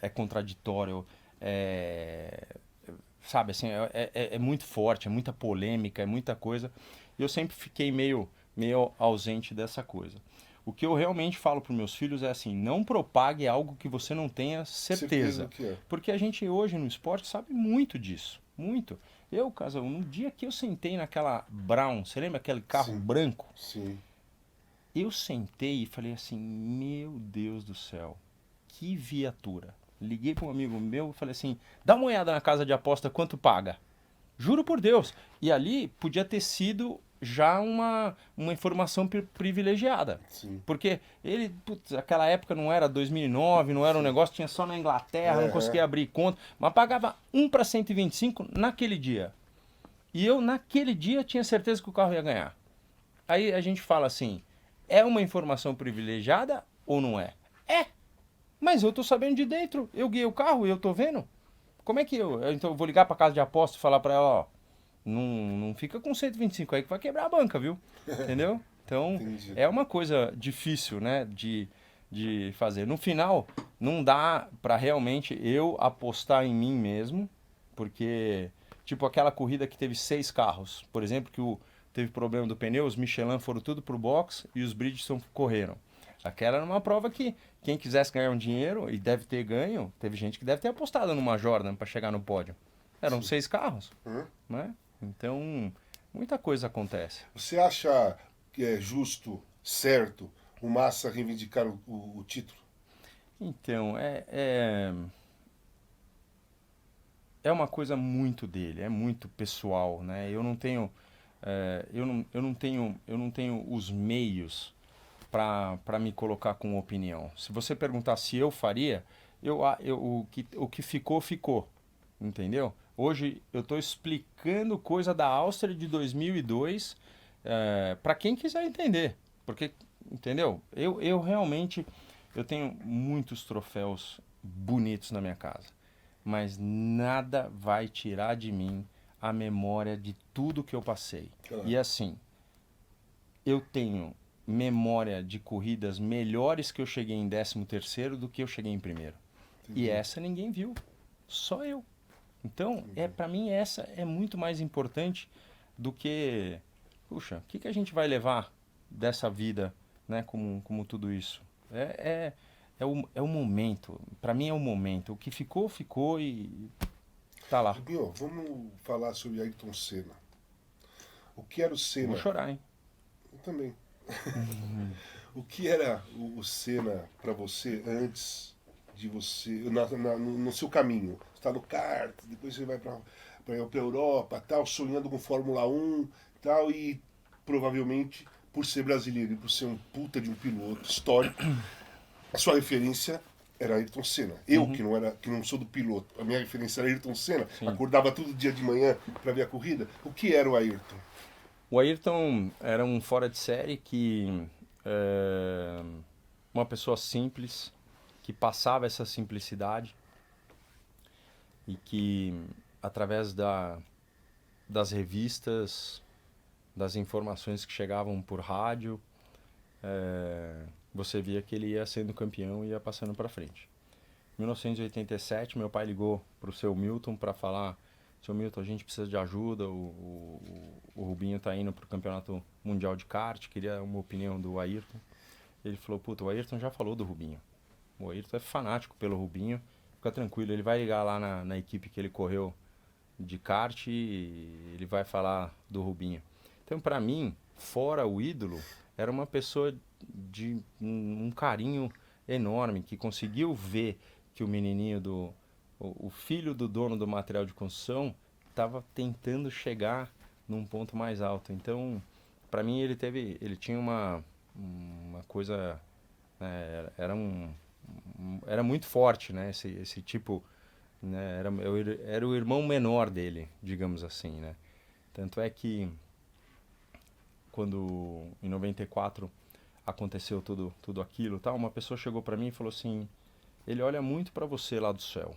é contraditório, é, sabe assim, é muito forte, é muita polêmica, é muita coisa. E eu sempre fiquei meio ausente dessa coisa. O que eu realmente falo para meus filhos é assim, não propague algo que você não tenha Certeza do certeza. que é. Porque a gente hoje no esporte sabe muito disso, muito. Eu, Casal, no dia que eu sentei naquela Brown, você lembra aquele carro Sim, branco? sim. Eu sentei e falei assim, meu Deus do céu, que viatura. Liguei para um amigo meu e falei assim, dá uma olhada na casa de aposta, quanto paga? Juro por Deus. E ali podia ter sido já uma informação privilegiada. Sim. Porque ele, putz, aquela época não era 2009, não era um Sim. negócio, tinha só na Inglaterra, não Aham. conseguia abrir conta, mas pagava 1 para 125 naquele dia. E eu, naquele dia, tinha certeza que o carro ia ganhar. Aí a gente fala assim, é uma informação privilegiada ou não é? É, mas eu tô sabendo de dentro, eu guiei o carro e eu tô vendo. Como é que então eu vou ligar pra casa de aposta e falar pra ela, ó, não fica com 125 aí que vai quebrar a banca, viu? Entendeu? Então, Entendi. é uma coisa difícil, né, de fazer. No final, não dá pra realmente eu apostar em mim mesmo, porque, tipo, aquela corrida que teve 6 carros, por exemplo, teve problema do pneu, os Michelin foram tudo pro box e os Bridgestone correram. Aquela era uma prova que quem quisesse ganhar um dinheiro, e deve ter ganho, teve gente que deve ter apostado numa Jordan para chegar no pódio. Eram Sim. 6 carros, Hã? né? Então, muita coisa acontece. Você acha que é justo, certo, o Massa reivindicar o título? Então, é uma coisa muito dele, é muito pessoal, né? Eu não tenho, eu não tenho os meios para me colocar com opinião. Se você perguntar se eu faria, o que ficou, ficou. Entendeu? Hoje eu estou explicando coisa da Áustria de 2002 para quem quiser entender. Porque, entendeu? Eu realmente eu tenho muitos troféus bonitos na minha casa. Mas nada vai tirar de mim a memória de tudo que eu passei. Claro. E assim, eu tenho memória de corridas melhores que eu cheguei em 13º do que eu cheguei em primeiro. E essa ninguém viu, só eu. Então, para mim essa é muito mais importante do que, puxa, o que a gente vai levar dessa vida, né, como tudo isso? É o momento, para mim é o momento. O que ficou, ficou e tá lá. Rubinho, vamos falar sobre Ayrton Senna. O que era o Eu vou Senna? chorar, hein? Eu também. O que era o Senna para você antes de você, no seu caminho? Você está no kart, depois você vai para a Europa, tal, sonhando com Fórmula 1 tal, e provavelmente, por ser brasileiro e por ser um puta de um piloto histórico, a sua referência era Ayrton Senna. Eu, Uhum, que não sou do piloto, a minha referência era Ayrton Senna, sim. acordava todo dia de manhã para ver a corrida. O que era o Ayrton? O Ayrton era um fora de série que é, uma pessoa simples, que passava essa simplicidade e que através das revistas, das informações que chegavam por rádio, você via que ele ia sendo campeão e ia passando para frente. 1987, meu pai ligou pro seu Milton para falar: seu Milton, a gente precisa de ajuda, o Rubinho tá indo pro Campeonato Mundial de Kart, queria uma opinião do Ayrton. Ele falou: puta, o Ayrton já falou do Rubinho. O Ayrton é fanático pelo Rubinho, fica tranquilo, ele vai ligar lá na equipe que ele correu de kart e ele vai falar do Rubinho. Então, para mim, fora o ídolo, era uma pessoa de um carinho enorme, que conseguiu ver que o menininho o filho do dono do material de construção estava tentando chegar num ponto mais alto. Então, para mim, ele tinha uma coisa, né, era muito forte, né, esse tipo, né, era o irmão menor dele, digamos assim, né. Tanto é que quando em 94 aconteceu tudo aquilo, tal, uma pessoa chegou para mim e falou assim: ele olha muito para você lá do céu.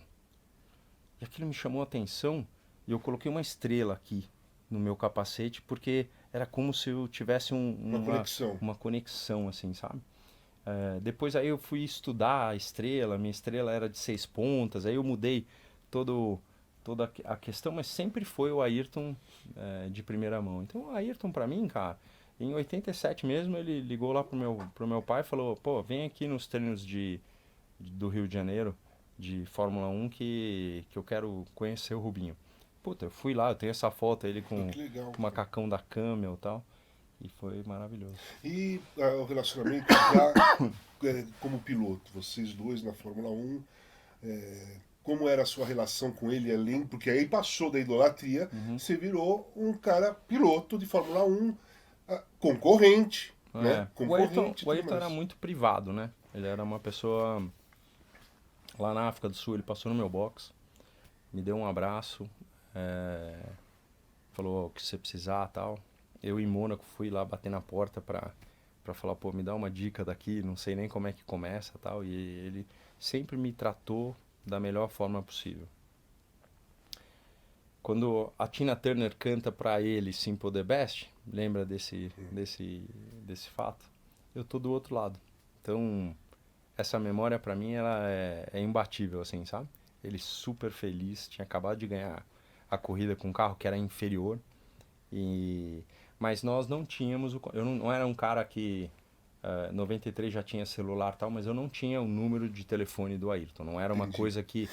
E aquilo me chamou a atenção e eu coloquei uma estrela aqui no meu capacete, porque era como se eu tivesse uma conexão, assim, sabe? Depois aí eu fui estudar a estrela, minha estrela era de 6 pontas, aí eu mudei toda a questão, mas sempre foi o Ayrton de primeira mão. Então o Ayrton pra mim, cara, em 87 mesmo, ele ligou lá pro meu pai e falou: pô, vem aqui nos treinos do Rio de Janeiro de Fórmula 1 que eu quero conhecer o Rubinho. Puta, eu fui lá, eu tenho essa foto ele com o macacão da Camel e tal. E foi maravilhoso. E o relacionamento já como piloto, vocês dois na Fórmula 1, como era a sua relação com ele além? Porque aí passou da idolatria, você virou um cara piloto de Fórmula 1, concorrente. Né? Concorrente, o Ayrton era muito privado, né? Ele era uma pessoa... Lá na África do Sul, ele passou no meu box, me deu um abraço, falou o que você precisar e tal. Eu em Mônaco fui lá bater na porta pra falar: pô, me dá uma dica daqui, não sei nem como é que começa e tal. E ele sempre me tratou da melhor forma possível. Quando a Tina Turner canta pra ele Simple the Best, lembra desse fato? Eu tô do outro lado. Então, essa memória pra mim ela é imbatível, assim, sabe? Ele super feliz, tinha acabado de ganhar a corrida com um carro que era inferior. Mas nós não tínhamos, eu não era um cara que 93 já tinha celular e tal, mas eu não tinha o número de telefone do Ayrton. Não era uma coisa que,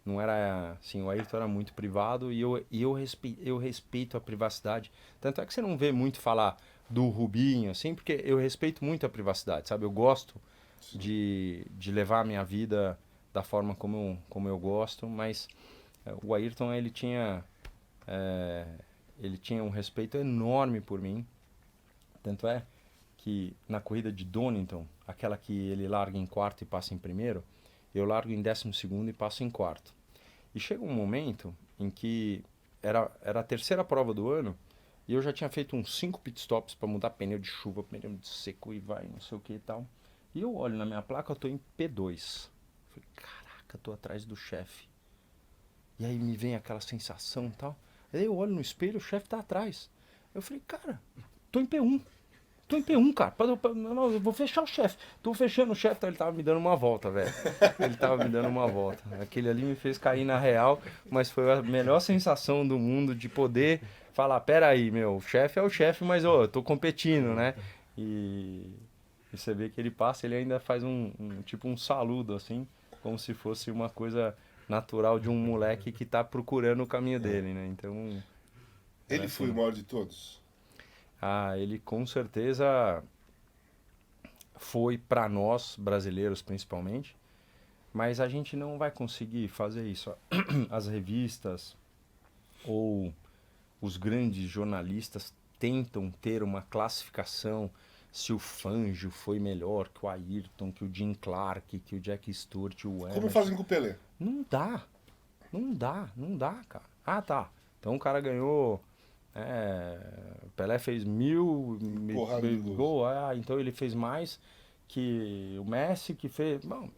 não era assim, o Ayrton era muito privado e eu respeito a privacidade. Tanto é que você não vê muito falar do Rubinho, assim, porque eu respeito muito a privacidade, sabe? Eu gosto de levar a minha vida da forma como eu gosto, mas o Ayrton, ele tinha um respeito enorme por mim. Tanto é que na corrida de Donington, aquela que ele larga em quarto e passa em primeiro, eu largo em 12º e passo em quarto. E chega um momento em que era a terceira prova do ano e eu já tinha feito uns 5 pitstops para mudar pneu de chuva, pneu de seco e vai, não sei o que e tal. E eu olho na minha placa, eu tô em P2. Falei: caraca, tô atrás do chefe. E aí me vem aquela sensação e tal. Aí eu olho no espelho, o chefe tá atrás. Eu falei: cara, tô em P1. Tô em P1, cara. Não, eu vou fechar o chefe. Tô fechando o chefe. Então ele tava me dando uma volta, velho. Ele tava me dando uma volta. Aquele ali me fez cair na real, mas foi a melhor sensação do mundo de poder falar: pera aí, meu, o chefe é o chefe, mas eu tô competindo, né? E você vê que ele passa, ele ainda faz tipo um saludo, assim, como se fosse uma coisa natural de um moleque que tá procurando o caminho dele, né? Então... Ele foi o maior de todos? Ele com certeza foi para nós, brasileiros principalmente, mas a gente não vai conseguir fazer isso. As revistas ou os grandes jornalistas tentam ter uma classificação se o Fangio foi melhor que o Ayrton, que o Jim Clark, que o Jack Stewart, o Emerson. Como fazem com o Pelé? Não dá, cara. Tá, então o cara ganhou... o Pelé fez 1000 gols, então ele fez mais que o Messi, que fez... Bom,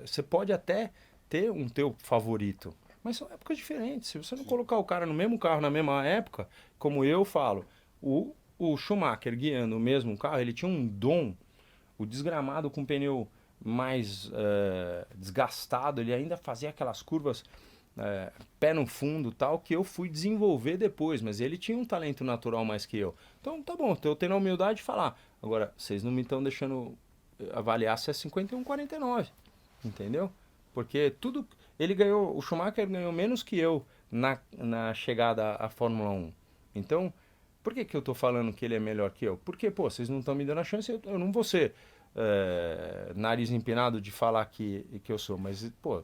você pode até ter um teu favorito, mas são épocas diferentes. Se você não colocar o cara no mesmo carro na mesma época, como eu falo, o Schumacher guiando o mesmo carro, ele tinha um dom, o desgramado com pneu mais desgastado, ele ainda fazia aquelas curvas pé no fundo tal, que eu fui desenvolver depois, mas ele tinha um talento natural mais que eu. Então tá bom, eu tenho a humildade de falar. Agora, vocês não me estão deixando avaliar se é 51,49, entendeu? Porque tudo. Ele ganhou, o Schumacher ganhou menos que eu na chegada à Fórmula 1. Então, por que eu tô falando que ele é melhor que eu? Porque, pô, vocês não estão me dando a chance, eu não vou ser nariz empinado de falar que eu sou, mas, pô,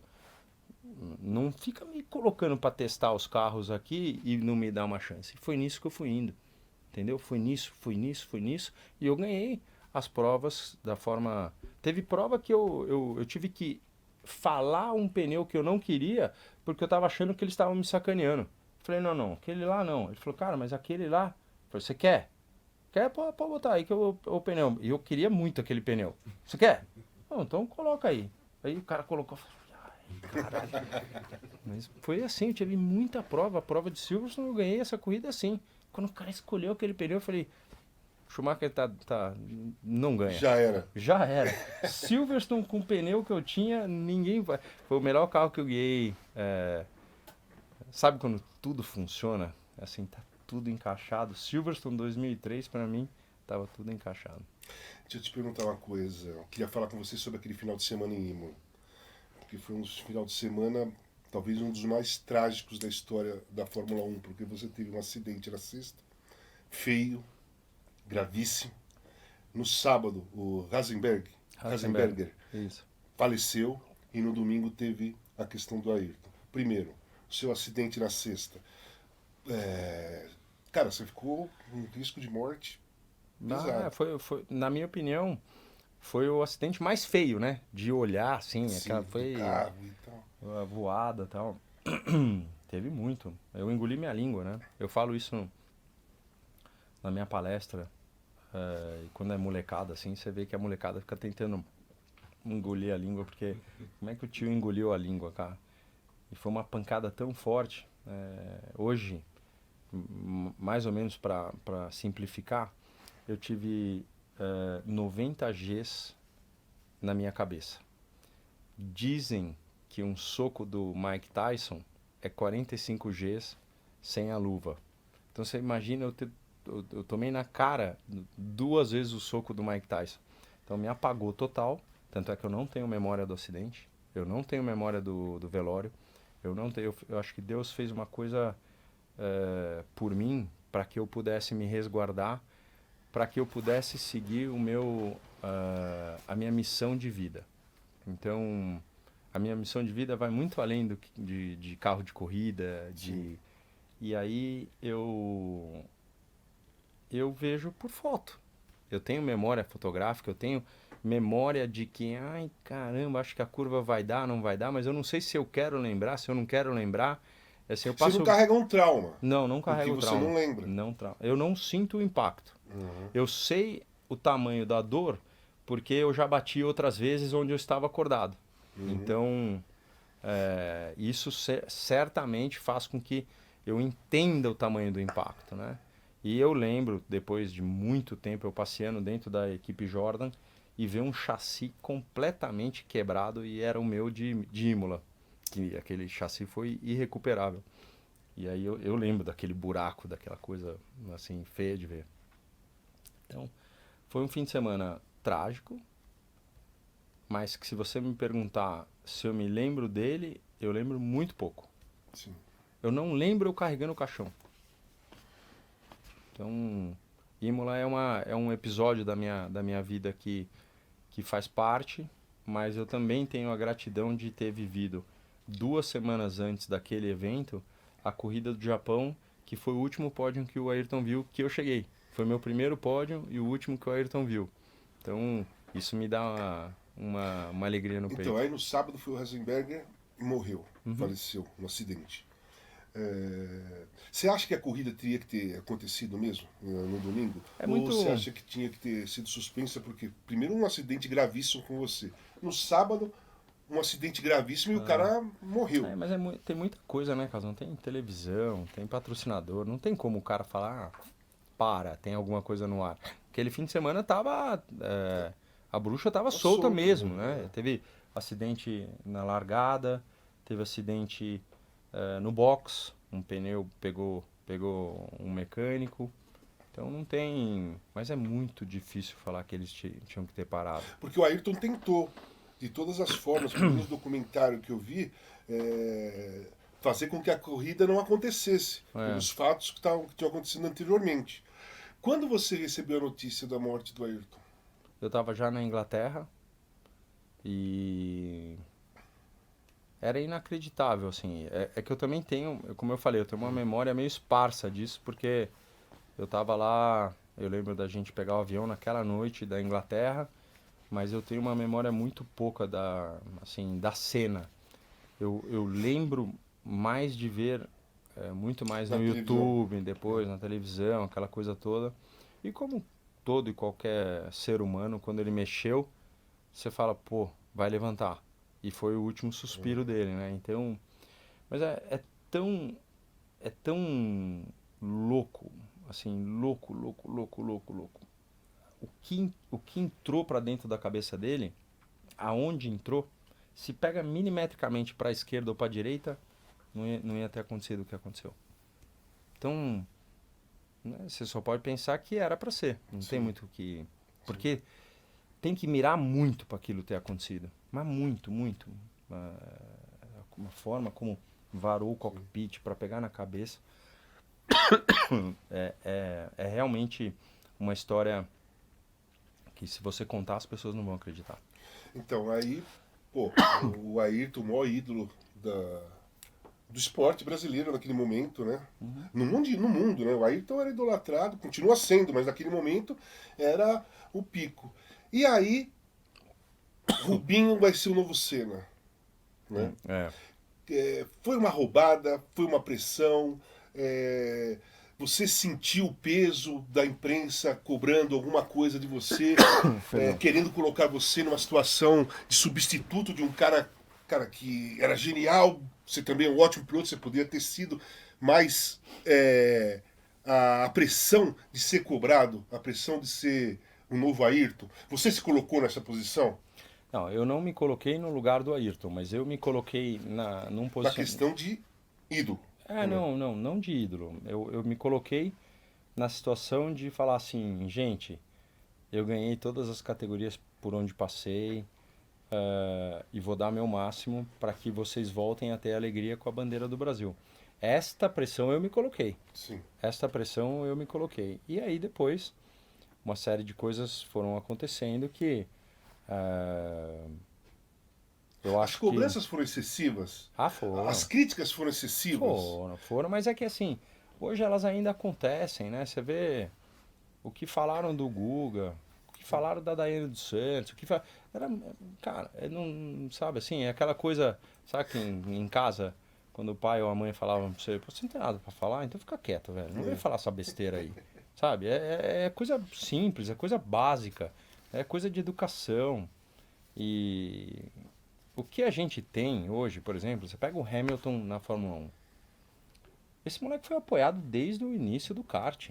não fica me colocando para testar os carros aqui e não me dar uma chance. Foi nisso que eu fui indo, entendeu? Foi nisso, e eu ganhei as provas da forma... Teve prova que eu tive que falar um pneu que eu não queria, porque eu tava achando que eles estavam me sacaneando. Falei, não, aquele lá não. Ele falou, cara, mas aquele lá... Eu falei, você quer? Quer? Pode botar aí que o pneu. E eu queria muito aquele pneu. Você quer? Não, então coloca aí. Aí o cara colocou. Ai, caralho. Mas foi assim, eu tive muita prova. A prova de Silverstone eu ganhei essa corrida assim. Quando o cara escolheu aquele pneu, eu falei, Schumacher não ganha. Já era. Já era. Silverstone com o pneu que eu tinha, ninguém vai. Foi o melhor carro que eu guiei. Sabe quando tudo funciona? Assim, tá tudo encaixado. Silverstone 2003, pra mim, tava tudo encaixado. Deixa eu te perguntar uma coisa. Eu queria falar com você sobre aquele final de semana em Imola. Porque foi um final de semana, talvez um dos mais trágicos da história da Fórmula 1. Porque você teve um acidente na sexta, feio, gravíssimo. No sábado, o Rasenberger Isso. faleceu. E no domingo teve a questão do Ayrton. Primeiro, o seu acidente na sexta. Cara, você ficou com risco de morte pesado. Na minha opinião, foi o acidente mais feio, né? De olhar, assim, Sim, aquela, foi do carro e tal. a voada e tal. Teve muito. Eu engoli minha língua, né? Eu falo isso na minha palestra. E quando é molecada, assim, você vê que a molecada fica tentando engolir a língua, porque como é que o tio engoliu a língua, cara? E foi uma pancada tão forte. Hoje, mais ou menos para simplificar, eu tive 90 Gs na minha cabeça. Dizem que um soco do Mike Tyson é 45 Gs sem a luva. Então você imagina, eu tomei na cara 2 vezes o soco do Mike Tyson. Então me apagou total, tanto é que eu não tenho memória do acidente, eu não tenho memória do velório, eu acho que Deus fez uma coisa por mim para que eu pudesse me resguardar, para que eu pudesse seguir a minha missão de vida. Então, a minha missão de vida vai muito além de carro de corrida, e aí eu vejo por foto. Eu tenho memória fotográfica, eu tenho memória de que, ai caramba, acho que a curva vai dar, não vai dar, mas eu não sei se eu quero lembrar, se eu não quero lembrar. Assim, eu passo... Você não carrega um trauma. Não carrego o trauma. Porque você não lembra. Não, eu não sinto o impacto. Eu sei o tamanho da dor porque eu já bati outras vezes onde eu estava acordado. Então, isso certamente faz com que eu entenda o tamanho do impacto, né? E eu lembro, depois de muito tempo, eu passeando dentro da equipe Jordan e ver um chassi completamente quebrado, e era o meu de Imola. Que aquele chassi foi irrecuperável. E aí eu lembro daquele buraco, daquela coisa assim, feia de ver. Então, foi um fim de semana trágico, mas que se você me perguntar se eu me lembro dele, eu lembro muito pouco. Sim. Eu não lembro eu carregando o caixão. Então, Imola é um episódio da minha vida que faz parte, mas eu também tenho a gratidão de ter vivido 2 semanas antes daquele evento a corrida do Japão, que foi o último pódio que o Ayrton viu que eu cheguei. Foi meu primeiro pódio e o último que o Ayrton viu. Então, isso me dá uma alegria no peito. Então, aí no sábado foi o Rasenberger e morreu, faleceu no acidente. Você acha que a corrida teria que ter acontecido mesmo no domingo? Ou você acha que tinha que ter sido suspensa porque, primeiro, um acidente gravíssimo com você. No sábado, um acidente gravíssimo e o cara morreu. Mas tem muita coisa, né, Casão? Tem televisão, tem patrocinador, não tem como o cara falar, tem alguma coisa no ar. Aquele fim de semana tava A bruxa estava Tá solta solta, mesmo, né? né? Teve acidente na largada, teve acidente no box, um pneu pegou um mecânico. Então não tem. Mas é muito difícil falar que eles tinham que ter parado. Porque o Ayrton tentou, de todas as formas, pelo menos no documentário que eu vi, é, fazer com que a corrida não acontecesse, É. pelos fatos que tinham acontecido anteriormente. Quando você recebeu a notícia da morte do Ayrton? Eu estava já na Inglaterra e era inacreditável, assim. É que eu também tenho, como eu falei, eu tenho uma memória meio esparsa disso, porque eu estava lá, eu lembro da gente pegar o avião naquela noite da Inglaterra, mas eu tenho uma memória muito pouca assim, da cena. Eu lembro mais de ver muito mais Na no televisão. YouTube, depois na televisão, aquela coisa toda. E como todo e qualquer ser humano, quando ele mexeu, você fala, pô, vai levantar. E foi o último suspiro dele, né? Então, mas é tão louco, assim, louco. O que entrou pra dentro da cabeça dele, aonde entrou, se pega milimetricamente pra esquerda ou pra direita, não ia ter acontecido o que aconteceu. Então, né, você só pode pensar que era pra ser. Não tem Sim. muito o que. Porque tem que mirar muito para aquilo ter acontecido. Mas muito. Uma forma como varou o cockpit para pegar na cabeça é realmente uma história que se você contar as pessoas não vão acreditar. Então, aí, pô, o Ayrton, o maior ídolo do esporte brasileiro naquele momento, né? No mundo, né? O Ayrton era idolatrado, continua sendo, mas naquele momento era o pico. E aí, Rubinho vai ser o novo Senna, né? É. Foi uma roubada, foi uma pressão. é, Você sentiu o peso da imprensa cobrando alguma coisa de você, Perdão. querendo colocar você numa situação de substituto de um cara que era genial. Você também é um ótimo piloto, você poderia ter sido, mas a pressão de ser cobrado, a pressão de ser o novo Ayrton, você se colocou nessa posição? Não, eu não me coloquei no lugar do Ayrton, mas eu me coloquei num Na posicionamento. questão de ídolo. Né? Não de ídolo. Eu me coloquei na situação de falar assim, gente, eu ganhei todas as categorias por onde passei, e vou dar meu máximo para que vocês voltem a ter alegria com a bandeira do Brasil. Esta pressão eu me coloquei. Sim. Esta pressão eu me coloquei. E aí depois, uma série de coisas foram acontecendo que eu As acho que. cobranças foram excessivas? Ah, As foram. críticas foram excessivas? Foram, mas é que assim, hoje elas ainda acontecem, né? Você vê o que falaram do Guga, o que falaram da Daiane dos Santos, era, cara, não sabe assim, é aquela coisa, sabe que em casa, quando o pai ou a mãe falavam pra você, "Pô, você não tem nada pra falar, então fica quieto, velho, não vem falar essa besteira aí, sabe? É coisa simples, é coisa básica, é coisa de educação. E o que a gente tem hoje, por exemplo, você pega o Hamilton na Fórmula 1. Esse moleque foi apoiado desde o início do kart,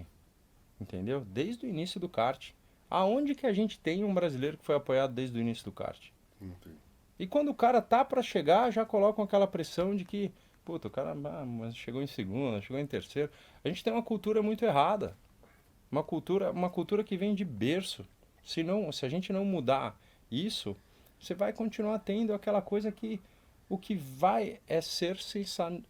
entendeu? Desde o início do kart. Aonde que a gente tem um brasileiro que foi apoiado desde o início do kart? Não tem. E quando o cara tá pra chegar, já colocam aquela pressão de que, puta, o cara mas chegou em segundo, chegou em terceiro. A gente tem uma cultura muito errada. Uma cultura que vem de berço. Se a gente não mudar isso, você vai continuar tendo aquela coisa que o que vai é ser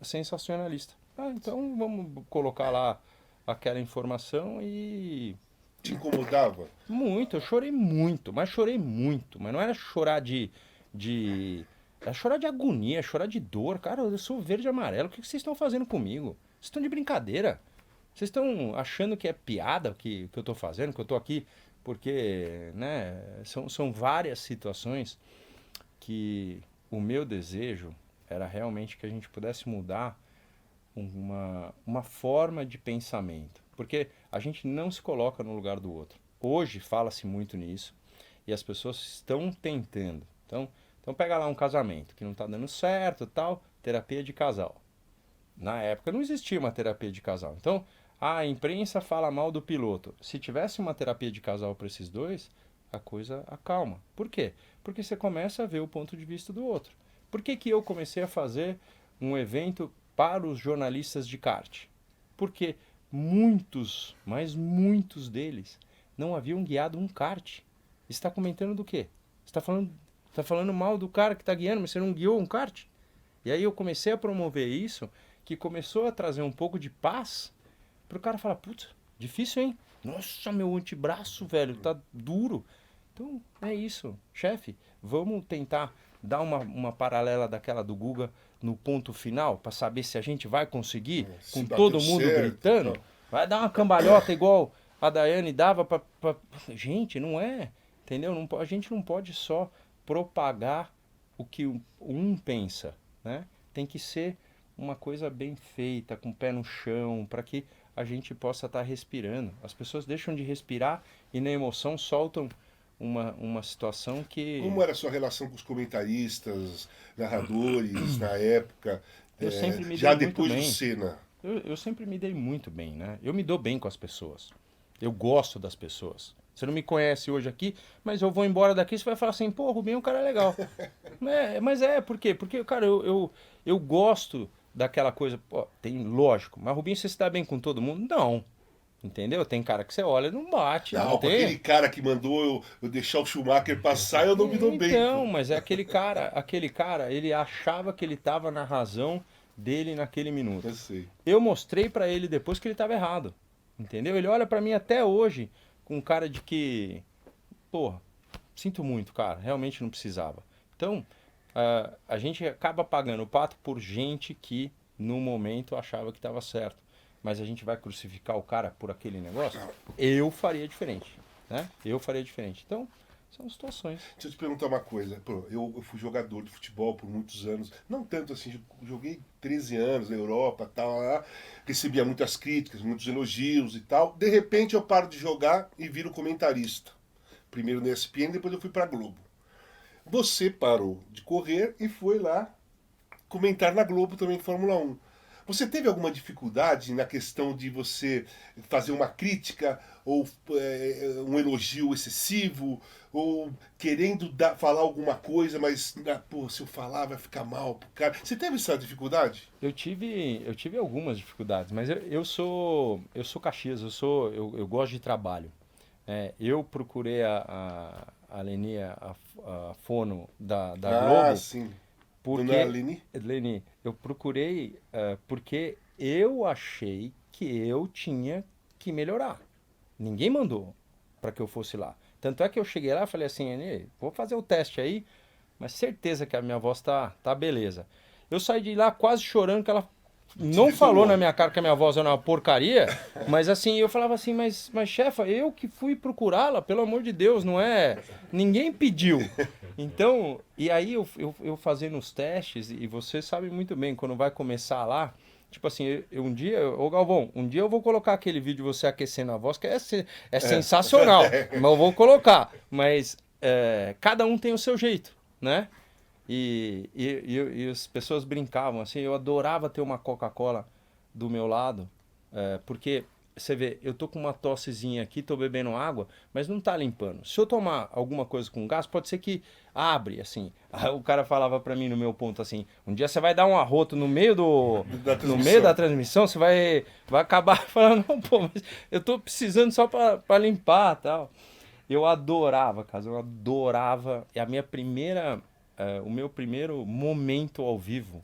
sensacionalista. Ah, então vamos colocar lá aquela informação e Te incomodava? muito, eu chorei muito, mas não era chorar era chorar de agonia, chorar de dor. Cara, eu sou verde e amarelo, o que vocês estão fazendo comigo? Vocês estão de brincadeira? Vocês estão achando que é piada que eu estou fazendo, que eu estou aqui porque, né, são várias situações que o meu desejo era realmente que a gente pudesse mudar uma forma de pensamento. Porque a gente não se coloca no lugar do outro. Hoje fala-se muito nisso e as pessoas estão tentando. Então pega lá um casamento que não está dando certo, tal, terapia de casal. Na época não existia uma terapia de casal. Então a imprensa fala mal do piloto. Se tivesse uma terapia de casal para esses dois, a coisa acalma. Por quê? Porque você começa a ver o ponto de vista do outro. Por que que eu comecei a fazer um evento para os jornalistas de kart? Porque muitos, mas muitos deles não haviam guiado um kart. Está comentando do quê? Está falando mal do cara que está guiando, mas você não guiou um kart? E aí eu comecei a promover isso, que começou a trazer um pouco de paz para o cara falar, putz, difícil, hein? Nossa, meu antebraço, velho, tá duro. Então, é isso. Chefe, vamos tentar dar uma paralela daquela do Guga no ponto final, para saber se a gente vai conseguir, Se com bateu todo mundo certo, gritando. então. Vai dar uma cambalhota igual a Daiane dava pra... Gente, não é. Entendeu? A gente não pode só propagar o que um pensa, né? Tem que ser uma coisa bem feita, com o pé no chão, para que a gente possa estar respirando. As pessoas deixam de respirar e na emoção soltam uma situação que... Como era a sua relação com os comentaristas, narradores na época? Eu sempre me Já dei muito depois do bem. Senna. Eu sempre me dei muito bem, né? Eu me dou bem com as pessoas. Eu gosto das pessoas. Você não me conhece hoje aqui, mas eu vou embora daqui e você vai falar assim, pô, o Rubinho é um cara legal. Mas por quê? Porque, cara, eu gosto daquela coisa, pô, tem lógico, mas Rubinho, você se dá bem com todo mundo? Não. Entendeu? Tem cara que você olha e não bate. Não, Não com tem. aquele cara que mandou eu deixar o Schumacher passar, eu não me dou bem. Então, Pô. mas é aquele cara, ele achava que ele estava na razão dele naquele minuto. Eu sei. Eu mostrei pra ele depois que ele estava errado. Entendeu? Ele olha pra mim até hoje com cara de que, porra, sinto muito, cara, realmente não precisava. Então, a gente acaba pagando o pato por gente que no momento achava que estava certo. Mas a gente vai crucificar o cara por aquele negócio? Eu faria diferente, né? Eu faria diferente. Então, são situações. Deixa eu te perguntar uma coisa. Pô, eu fui jogador de futebol por muitos anos. Não tanto assim, joguei 13 anos na Europa, tal, lá, recebia muitas críticas, muitos elogios e tal. De repente eu paro de jogar e viro comentarista. Primeiro na ESPN, depois eu fui pra Globo. Você parou de correr e foi lá comentar na Globo também Fórmula 1. Você teve alguma dificuldade na questão de você fazer uma crítica ou um elogio excessivo ou querendo falar alguma coisa, mas pô, se eu falar vai ficar mal pro cara? Você teve essa dificuldade? Eu tive algumas dificuldades, mas eu sou Caxias, eu gosto de trabalho. Eu procurei a Leni, a fono da Globo, Sim. porque Dona Leni? Leni, eu procurei porque eu achei que eu tinha que melhorar. Ninguém mandou para que eu fosse lá. Tanto é que eu cheguei lá e falei assim, Leni, vou fazer o teste aí, mas certeza que a minha voz tá beleza. Eu saí de lá quase chorando que ela não falou na minha cara que a minha voz era uma porcaria, mas assim, eu falava assim, mas chefa, eu que fui procurá-la, pelo amor de Deus, não é? Ninguém pediu. Então, e aí eu fazendo os testes, e você sabe muito bem, quando vai começar lá, tipo assim, um dia, ô Galvão, um dia eu vou colocar aquele vídeo de você aquecendo a voz, que é sensacional, mas eu vou colocar, mas cada um tem o seu jeito, né? E as pessoas brincavam assim, eu adorava ter uma Coca-Cola do meu lado, porque você vê, eu tô com uma tossezinha aqui, tô bebendo água, mas não tá limpando. Se eu tomar alguma coisa com gás, pode ser que abre, assim. Aí o cara falava pra mim no meu ponto assim, um dia você vai dar um arroto no meio no meio da transmissão, você vai acabar falando, não, pô, mas eu tô precisando só pra limpar, tal. Eu adorava, cara, eu adorava. E a minha primeira o meu primeiro momento ao vivo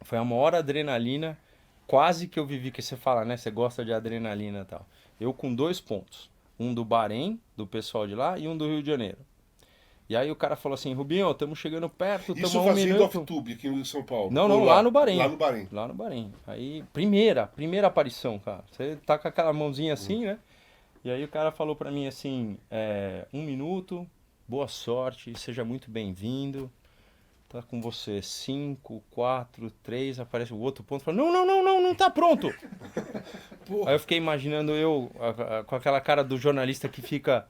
foi a maior adrenalina, quase que eu vivi, que você fala, né? Você gosta de adrenalina e tal. Eu com 2 pontos, um do Bahrein, do pessoal de lá, e um do Rio de Janeiro. E aí o cara falou assim, Rubinho, estamos chegando perto, estamos a 1 fazendo minuto. off-tube aqui em São Paulo? Não, lá no Bahrein. Lá no Bahrein. Lá no Bahrein. Aí, primeira aparição, cara. Você tá com aquela mãozinha assim, né? E aí o cara falou pra mim assim, 1 minuto, boa sorte, seja muito bem-vindo. Tá com você 5, 4, 3, aparece o outro ponto, fala, não tá pronto. Aí eu fiquei imaginando com aquela cara do jornalista que fica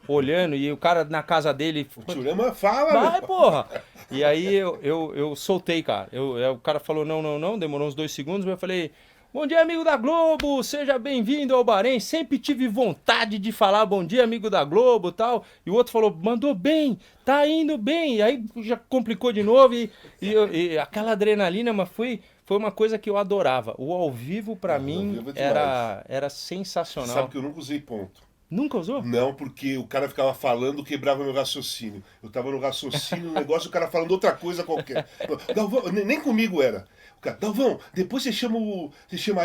olhando e o cara na casa dele... O Tchurama fala, vai, porra! E aí eu soltei, cara. O cara falou não, demorou uns 2 segundos, mas eu falei, Bom dia, amigo da Globo, seja bem-vindo ao Bahrein. Sempre tive vontade de falar bom dia, amigo da Globo, tal. E o outro falou, mandou bem, tá indo bem. E aí já complicou de novo e aquela adrenalina, mas foi uma coisa que eu adorava. O ao vivo pra Não, ao mim vivo é demais. era Você sabe sensacional. que eu nunca usei ponto. Nunca usou? Não, porque o cara ficava falando, quebrava meu raciocínio. Eu tava no raciocínio, no negócio, o cara falando outra coisa qualquer. Galvão, nem comigo era. O cara, Galvão, depois você chama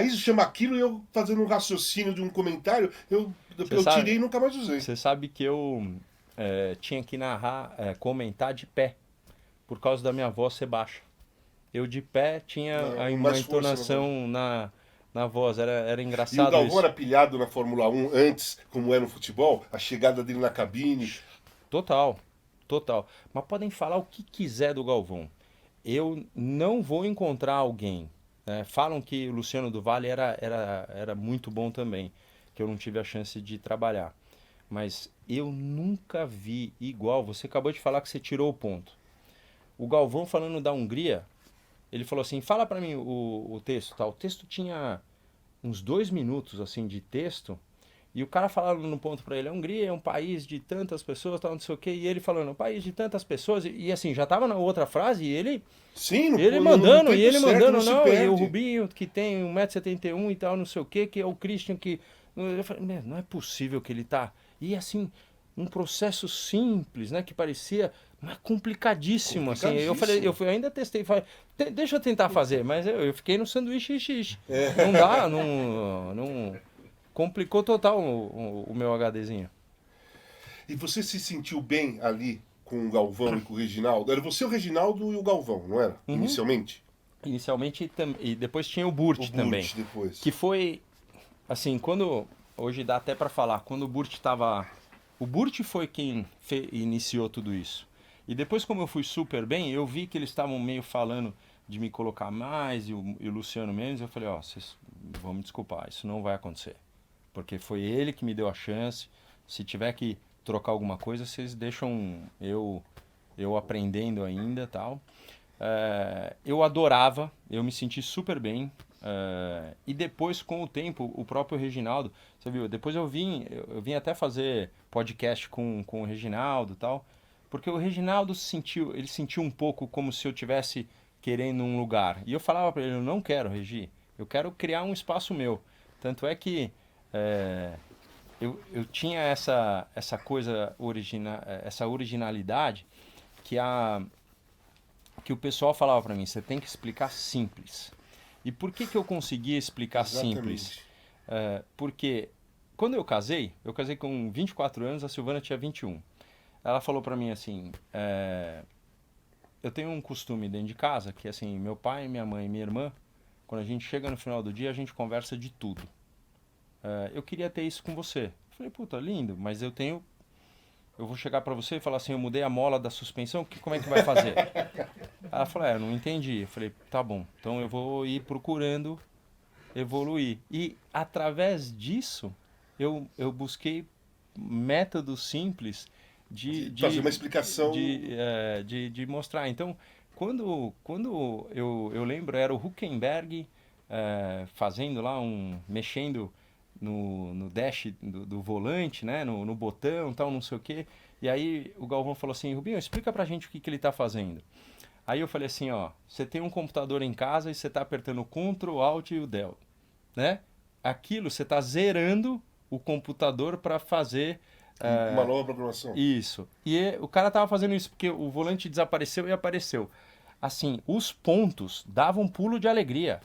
isso, chama aquilo, e eu fazendo um raciocínio de um comentário, Você eu sabe, tirei e nunca mais usei. você sabe que eu tinha que narrar, comentar de pé, por causa da minha voz ser baixa. Eu de pé tinha Não, uma mais força na voz. entonação na voz, era E o engraçado Galvão isso. era pilhado na Fórmula 1 antes, como é no futebol, a chegada dele na cabine. Total, total. Mas podem falar o que quiser do Galvão. Eu não vou encontrar alguém. Falam que o Luciano do Vale era muito bom também, que eu não tive a chance de trabalhar. Mas eu nunca vi igual. Você acabou de falar que você tirou o ponto. O Galvão falando da Hungria, ele falou assim: fala pra mim o texto, tá? O texto tinha uns 2 minutos assim de texto. E o cara falando no ponto pra ele, a Hungria é um país de tantas pessoas, tal, não sei o quê, e ele falando, um país de tantas pessoas, e assim, já tava na outra frase, e Sim, ele no mandando, e tempo ele certo, mandando, não se não, e o perde. Rubinho, que tem 1,71 m e tal, não sei o quê, que é o Christian, que... Eu falei, "Meu, não é possível que ele tá... E assim, um processo simples, né, que parecia, mas complicadíssimo, assim. Eu falei, Complicadíssimo. ainda testei, falei, Deixa eu tentar fazer", mas eu fiquei no sanduíche xixi. Não dá, não... Complicou total o meu HDzinho. E você se sentiu bem ali com o Galvão e com o Reginaldo? Era você, o Reginaldo e o Galvão, não era? Uhum. Inicialmente? Inicialmente, e depois tinha o O Burt também. Burt depois. Que foi, assim, quando. Hoje dá até pra falar, quando o Burt tava. O Burt foi quem iniciou tudo isso. E depois, como eu fui super bem, eu vi que eles estavam meio falando de me colocar mais e o Luciano menos. Eu falei: ó, vocês vão me desculpar, isso não vai acontecer. Porque foi ele que me deu a chance. Se tiver que trocar alguma coisa, vocês deixam eu aprendendo ainda, tal. Eu adorava, eu me senti super bem. E depois, com o tempo, o próprio Reginaldo, você viu, depois eu vim até fazer podcast com o Reginaldo, tal, porque o Reginaldo ele sentiu um pouco como se eu tivesse querendo um lugar. E eu falava para ele, eu não quero, Regi, eu quero criar um espaço meu. Tanto é que é, eu tinha essa coisa essa originalidade que que o pessoal falava para mim, você tem que explicar simples. E por que eu conseguia explicar simples? Exatamente. Porque quando eu casei com 24 anos, a Silvana tinha 21. Ela falou para mim assim, eu tenho um costume dentro de casa, que assim, meu pai, minha mãe e minha irmã, quando a gente chega no final do dia, a gente conversa de tudo. Eu queria ter isso com você. Eu falei, puta, lindo, mas eu vou chegar pra você e falar assim, eu mudei a mola da suspensão, como é que vai fazer? Ela falou, eu não entendi. Eu falei, tá bom, então eu vou ir procurando evoluir. E através disso, eu busquei métodos simples de, De fazer uma de, explicação. de mostrar. Então, quando eu lembro, era o Huckenberg fazendo lá mexendo no dash do volante, né? No botão, tal, não sei o quê. E aí o Galvão falou assim, Rubinho, explica pra gente o que ele tá fazendo. Aí eu falei assim, ó, você tem um computador em casa e você tá apertando o Ctrl, Alt e o Del, né? Aquilo você tá zerando o computador para fazer Uma nova programação. isso. E o cara tava fazendo isso porque o volante desapareceu e apareceu. Assim, os pontos davam um pulo de alegria.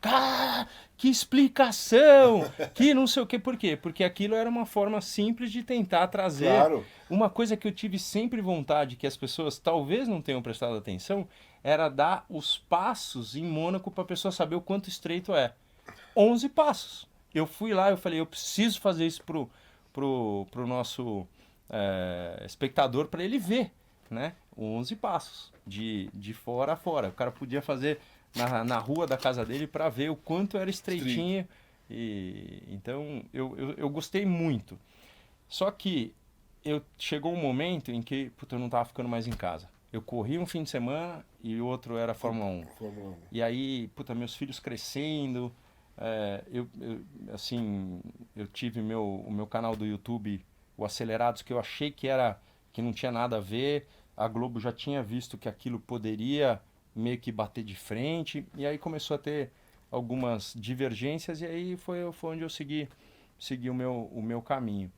Cara, que explicação! Que não sei o que, por quê? Porque aquilo era uma forma simples de tentar trazer Claro. uma coisa que eu tive sempre vontade, que as pessoas talvez não tenham prestado atenção, era dar os passos em Mônaco para a pessoa saber o quanto estreito é. 11 passos. Eu fui lá, eu falei, eu preciso fazer isso pro nosso espectador para ele ver, né? 11 passos, de fora a fora. O cara podia fazer na rua da casa dele para ver o quanto era Street. estreitinho. Então eu gostei muito. Só que chegou um momento em que puta, eu não estava ficando mais em casa. Eu corri um fim de semana e o outro era Fórmula 1. Fórmula 1. E aí, puta, meus filhos crescendo, Assim, eu tive o meu canal do YouTube, o Acelerados, que eu achei que não tinha nada a ver. A Globo já tinha visto que aquilo poderia meio que bater de frente, e aí começou a ter algumas divergências, e aí foi onde eu segui o meu caminho.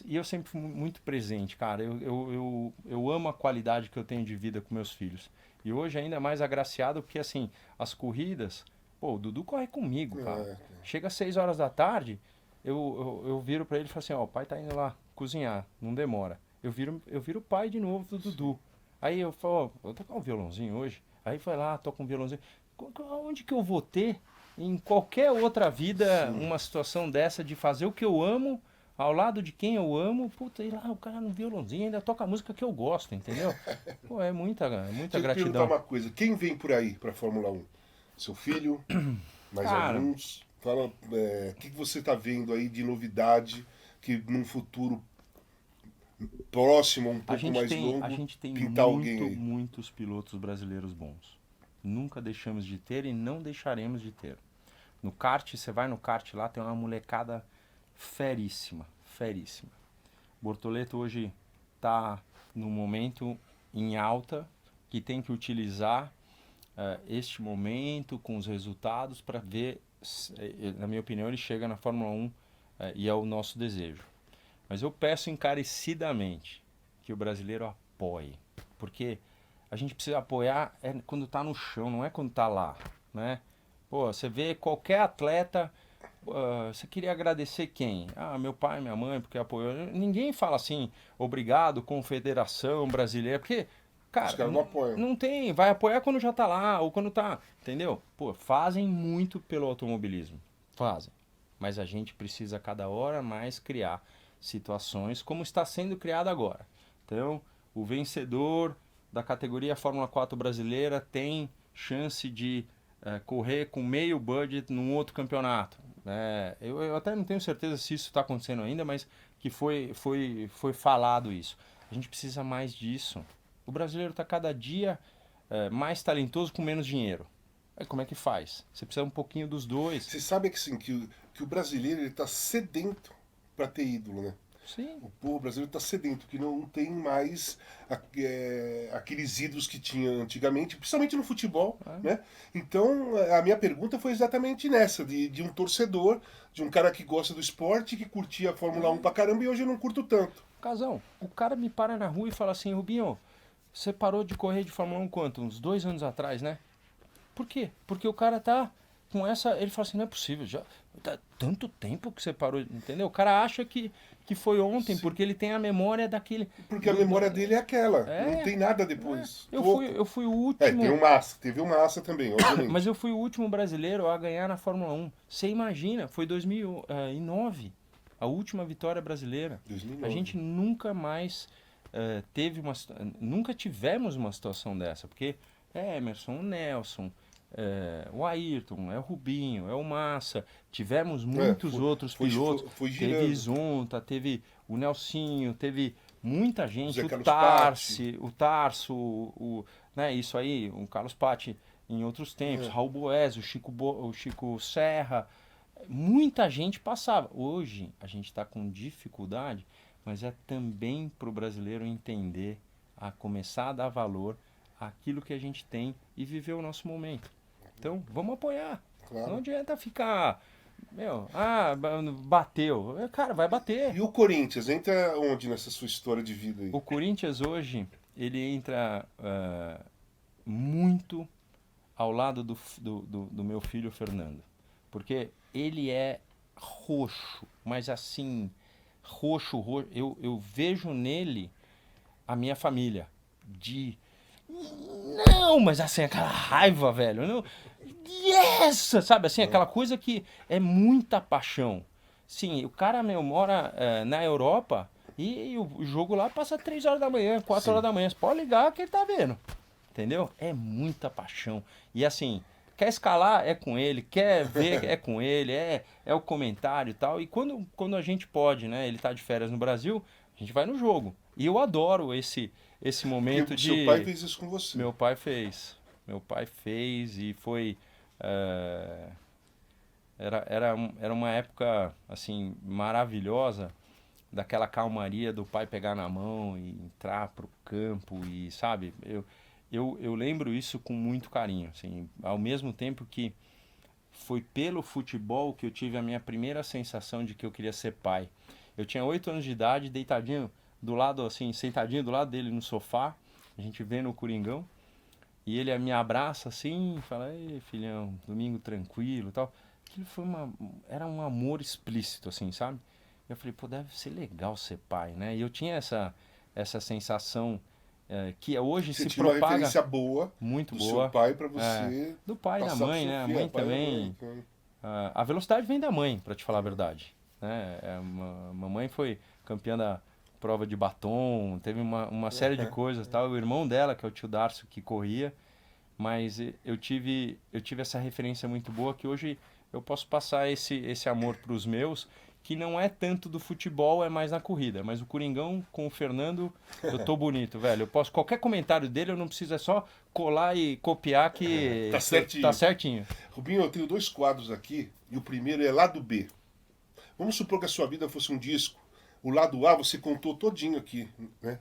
E eu sempre fui muito presente, cara. Eu amo a qualidade que eu tenho de vida com meus filhos. E hoje ainda mais agraciado, porque assim, as corridas, pô, o Dudu corre comigo, cara. É, Chega às 6 horas da tarde, eu viro pra ele e falo assim, ó, o pai tá indo lá cozinhar, não demora. Eu viro o pai de novo do Dudu. Aí eu falo, ó, vou tocar um violãozinho hoje. Aí foi lá, toca um violãozinho. Onde que eu vou ter, em qualquer outra vida, sim. uma situação dessa de fazer o que eu amo ao lado de quem eu amo, puta, e lá o cara no violãozinho ainda toca a música que eu gosto, entendeu? Pô, é muita Deixa eu te perguntar gratidão. uma coisa. Quem vem por aí pra Fórmula 1? Seu filho? Mais Cara, alguns? Fala, o que você tá vendo aí de novidade que num futuro próximo, um pouco mais a longo, gente tem pintar alguém aí? muitos pilotos brasileiros bons. Nunca deixamos de ter e não deixaremos de ter. No kart, você vai no kart lá, tem uma molecada feríssima, feríssima. Bortoleto hoje está no momento em alta que tem que utilizar este momento com os resultados para ver, na minha opinião, ele chega na Fórmula 1 e é o nosso desejo. Mas eu peço encarecidamente que o brasileiro apoie, porque a gente precisa apoiar quando está no chão, não é quando está lá, né? Pô, você vê qualquer atleta, você queria agradecer quem? Ah, meu pai, minha mãe, porque apoiou. Ninguém fala assim, obrigado, Confederação Brasileira, porque, Os cara, caras não apoiam. não tem, vai apoiar quando já tá lá, ou quando tá, entendeu? Pô, fazem muito pelo automobilismo, fazem. Mas a gente precisa cada hora mais criar situações como está sendo criado agora. Então, o vencedor da categoria Fórmula 4 brasileira tem chance de correr com meio budget num outro campeonato. Eu até não tenho certeza se isso está acontecendo ainda, mas que foi falado isso. A gente precisa mais disso. O brasileiro está cada dia mais talentoso com menos dinheiro. Aí como é que faz? Você precisa um pouquinho dos dois. Você sabe que, assim, que o brasileiro ele tá sedento para ter ídolo, né? Sim. O povo brasileiro está sedento, que não tem mais aqueles ídolos que tinha antigamente, principalmente no futebol, né? Então, a minha pergunta foi exatamente nessa, de um torcedor, de um cara que gosta do esporte, que curtia a Fórmula 1 pra caramba e hoje eu não curto tanto. Casão, o cara me para na rua e fala assim, Rubinho, você parou de correr de Fórmula 1 quanto? Uns 2 anos atrás, né? Por quê? Porque o cara tá com essa. Ele fala assim, não é possível, já tá tanto tempo que você parou, entendeu? O cara acha que foi ontem, Sim. porque ele tem a memória daquele. Porque a memória dele é aquela, não É, tem nada depois. eu Pouco. fui, eu fui o Tem último. o Massa, teve o Massa também, Mas obviamente. eu fui o último brasileiro a ganhar na Fórmula 1. Você imagina, foi 2009, a última vitória brasileira. A 2009. gente nunca mais nunca tivemos uma situação dessa, porque é Emerson, o Nelson, o Ayrton, é o Rubinho, é o Massa. Tivemos muitos outros pilotos. Foi Teve girando. Zonta, teve o Nelsinho, teve muita gente, Zé o Carlos Patti. Tarsi, o Tarso, né, isso aí, o Carlos Patti em outros tempos, Raul Boés, o Chico Serra, muita gente passava. Hoje a gente está com dificuldade, mas é também para o brasileiro entender, a começar a dar valor àquilo que a gente tem e viver o nosso momento. Então, vamos apoiar. Não Claro. adianta ficar, bateu. Cara, vai bater. E o Corinthians, entra onde nessa sua história de vida aí? O Corinthians hoje, ele entra muito ao lado do meu filho Fernando. Porque ele é roxo, mas assim, roxo. Eu vejo nele a minha família. Não, mas assim, aquela raiva, velho. Não, yes! Sabe assim, aquela coisa que é muita paixão. Sim, o cara, meu, mora na Europa e o jogo lá passa 3 horas da manhã, 4 horas Sim. da manhã. Você pode ligar que ele tá vendo. Entendeu? É muita paixão. E assim, quer escalar é com ele, quer ver é com ele, é o comentário e tal. E quando a gente pode, né? Ele tá de férias no Brasil, a gente vai no jogo. E eu adoro esse Porque momento o seu pai de. fez isso com você. Meu pai fez. Meu pai fez e foi. eh, Era uma época, assim, maravilhosa, daquela calmaria do pai pegar na mão e entrar pro campo e, sabe, eu lembro isso com muito carinho, assim, ao mesmo tempo que foi pelo futebol que eu tive a minha primeira sensação de que eu queria ser pai. Eu tinha 8 anos de idade, deitadinho do lado, assim, sentadinho do lado dele no sofá, a gente vendo o Coringão, e ele me abraça assim, e fala: "Ei, filhão, domingo tranquilo", e tal. Aquilo era um amor explícito, assim, sabe? Eu falei: "Pô, deve ser legal ser pai, né?" E eu tinha essa sensação, que hoje Você se tinha uma propaga referência boa muito do seu boa, pai para é, você do pai e da passar para mãe, seu né? A filho, mãe pai e a mãe. também. A velocidade vem da mãe, pra te falar a verdade, né? Mamãe foi campeã da prova de batom, teve uma série de coisas, tal. O irmão dela, que é o tio Darcio, que corria, mas eu tive essa referência muito boa que hoje eu posso passar esse amor para os meus, que não é tanto do futebol, é mais na corrida. Mas o Coringão com o Fernando, eu tô bonito, velho. Eu posso, qualquer comentário dele, eu não preciso, é só colar e copiar Tá que tá certinho. certinho. Rubinho, eu tenho 2 quadros aqui e o primeiro é lado B. Vamos supor que a sua vida fosse um disco. O lado A você contou todinho aqui, né?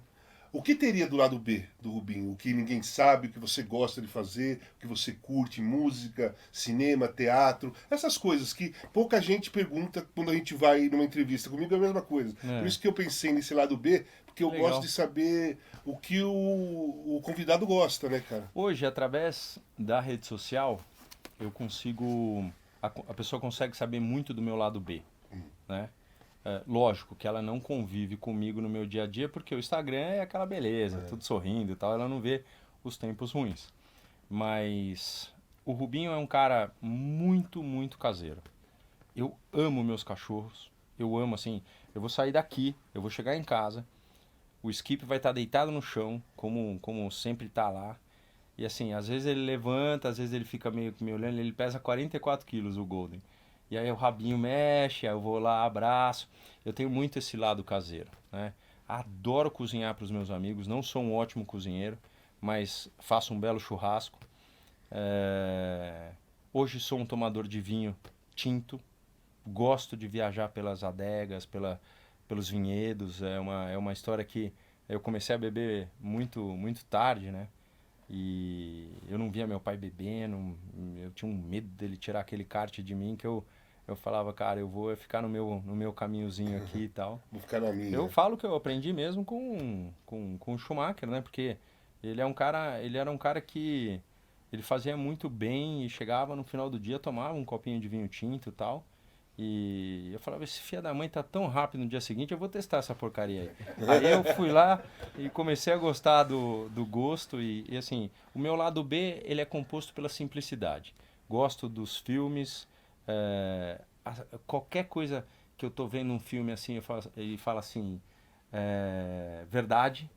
O que teria do lado B do Rubinho? O que ninguém sabe, o que você gosta de fazer, o que você curte, música, cinema, teatro, essas coisas que pouca gente pergunta quando a gente vai numa entrevista. Comigo é a mesma coisa. Por É, isso que eu pensei nesse lado B, porque que eu gosto legal. de saber o que o convidado gosta, né, cara? Hoje, através da rede social, eu consigo. A pessoa consegue saber muito do meu lado B, né? Lógico que ela não convive comigo no meu dia a dia, porque o Instagram é aquela beleza, tudo sorrindo e tal, ela não vê os tempos ruins. Mas o Rubinho é um cara muito, muito caseiro. Eu amo meus cachorros, eu amo assim. Eu vou sair daqui, eu vou chegar em casa, o Skip vai estar deitado no chão, como sempre está lá. E assim, às vezes ele levanta, às vezes ele fica meio que me olhando, ele pesa 44 quilos, o Golden. E aí o rabinho mexe, aí eu vou lá, abraço. Eu tenho muito esse lado caseiro, né? Adoro cozinhar para os meus amigos, não sou um ótimo cozinheiro, mas faço um belo churrasco. É, Hoje sou um tomador de vinho tinto, gosto de viajar pelas adegas, pelos vinhedos. É uma história que eu comecei a beber muito, muito tarde, né? E eu não via meu pai bebendo, eu tinha um medo dele tirar aquele kart de mim que eu falava: "Cara, eu vou ficar no meu caminhozinho aqui e tal." Vou ficar na Eu minha. falo que eu aprendi mesmo com o Schumacher, né? Porque ele era um cara que ele fazia muito bem e chegava no final do dia, tomava um copinho de vinho tinto e tal. E eu falava: "Esse filho da mãe tá tão rápido no dia seguinte, eu vou testar essa porcaria aí." Aí eu fui lá e comecei a gostar do gosto e assim, o meu lado B, ele é composto pela simplicidade. Gosto dos filmes, qualquer coisa que eu tô vendo um filme assim, ele fala assim, verdade,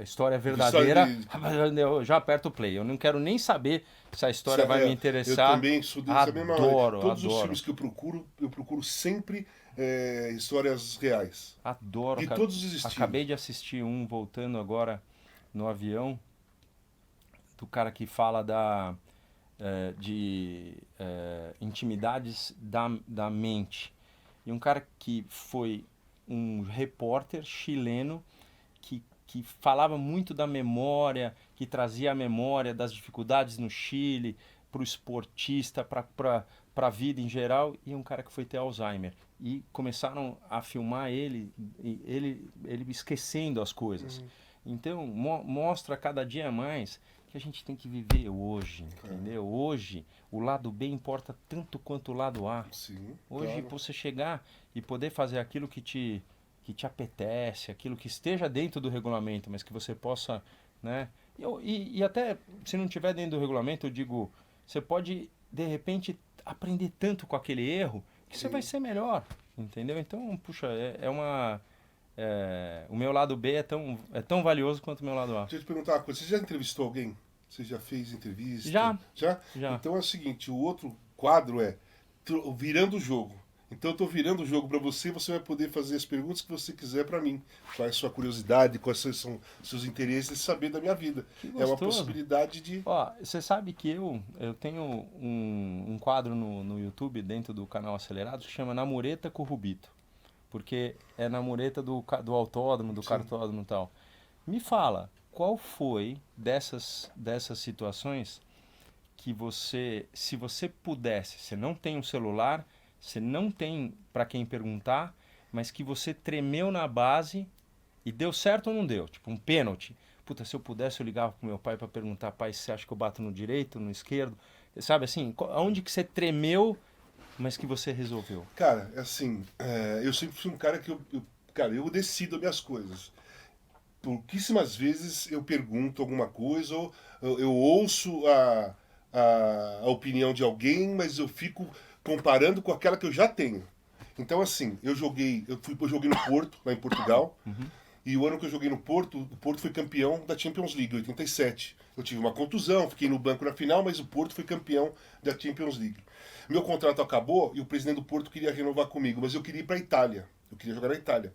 história História verdadeira, de. eu já aperto o play. Eu não quero nem saber se a história vai me Eu interessar. também sou dessa mesma maneira. Adoro, Todos os adoro. filmes que eu procuro sempre histórias reais. Adoro. De todos os Acabei estilos. de assistir um, voltando agora no avião, do cara que fala de intimidades da mente. E um cara que foi um repórter chileno que falava muito da memória, que trazia a memória das dificuldades no Chile para o esportista, para a vida em geral, e um cara que foi ter Alzheimer. E começaram a filmar ele esquecendo as coisas. Então, mostra cada dia mais que a gente tem que viver hoje, entendeu? Hoje, o lado B importa tanto quanto o lado A. Sim, Hoje, claro. você chegar e poder fazer aquilo que te apetece, aquilo que esteja dentro do regulamento, mas que você possa, né? E até se não tiver dentro do regulamento, eu digo, você pode de repente aprender tanto com aquele erro que você vai Sim. ser melhor, entendeu? Então, puxa, o meu lado B é tão valioso quanto o meu lado A. Deixa eu te perguntar uma coisa. Você já entrevistou alguém? Você já fez entrevista? Já, Já? já. Então é o seguinte, o outro quadro é Virando o Jogo. Então eu tô virando o jogo para você vai poder fazer as perguntas que você quiser para mim. Qual é a sua curiosidade, quais são seus interesses de saber da minha vida. Que É uma gostoso. possibilidade de... Ó, você sabe que eu tenho um quadro no YouTube, dentro do canal Acelerados, que chama Namoreta com o Rubito. Porque é na mureta do autódromo, do Sim. cartódromo e tal. Me fala, qual foi dessas situações que você, se você pudesse, você não tem um celular, você não tem para quem perguntar, mas que você tremeu na base e deu certo ou não deu? Tipo, um pênalti. Puta, se eu pudesse, eu ligava pro meu pai para perguntar, pai, você acha que eu bato no direito, no esquerdo? Sabe assim, aonde que você tremeu, mas que você resolveu? Cara, assim, eu sempre fui um cara que cara, eu decido as minhas coisas. Pouquíssimas vezes eu pergunto alguma coisa ou eu ouço a opinião de alguém, mas eu fico comparando com aquela que eu já tenho. Então, assim, eu joguei no Porto, lá em Portugal, e o ano que eu joguei no Porto, o Porto foi campeão da Champions League, 87. Eu tive uma contusão, fiquei no banco na final, mas o Porto foi campeão da Champions League. Meu contrato acabou e o presidente do Porto queria renovar comigo, mas eu queria ir para a Itália. Eu queria jogar na Itália.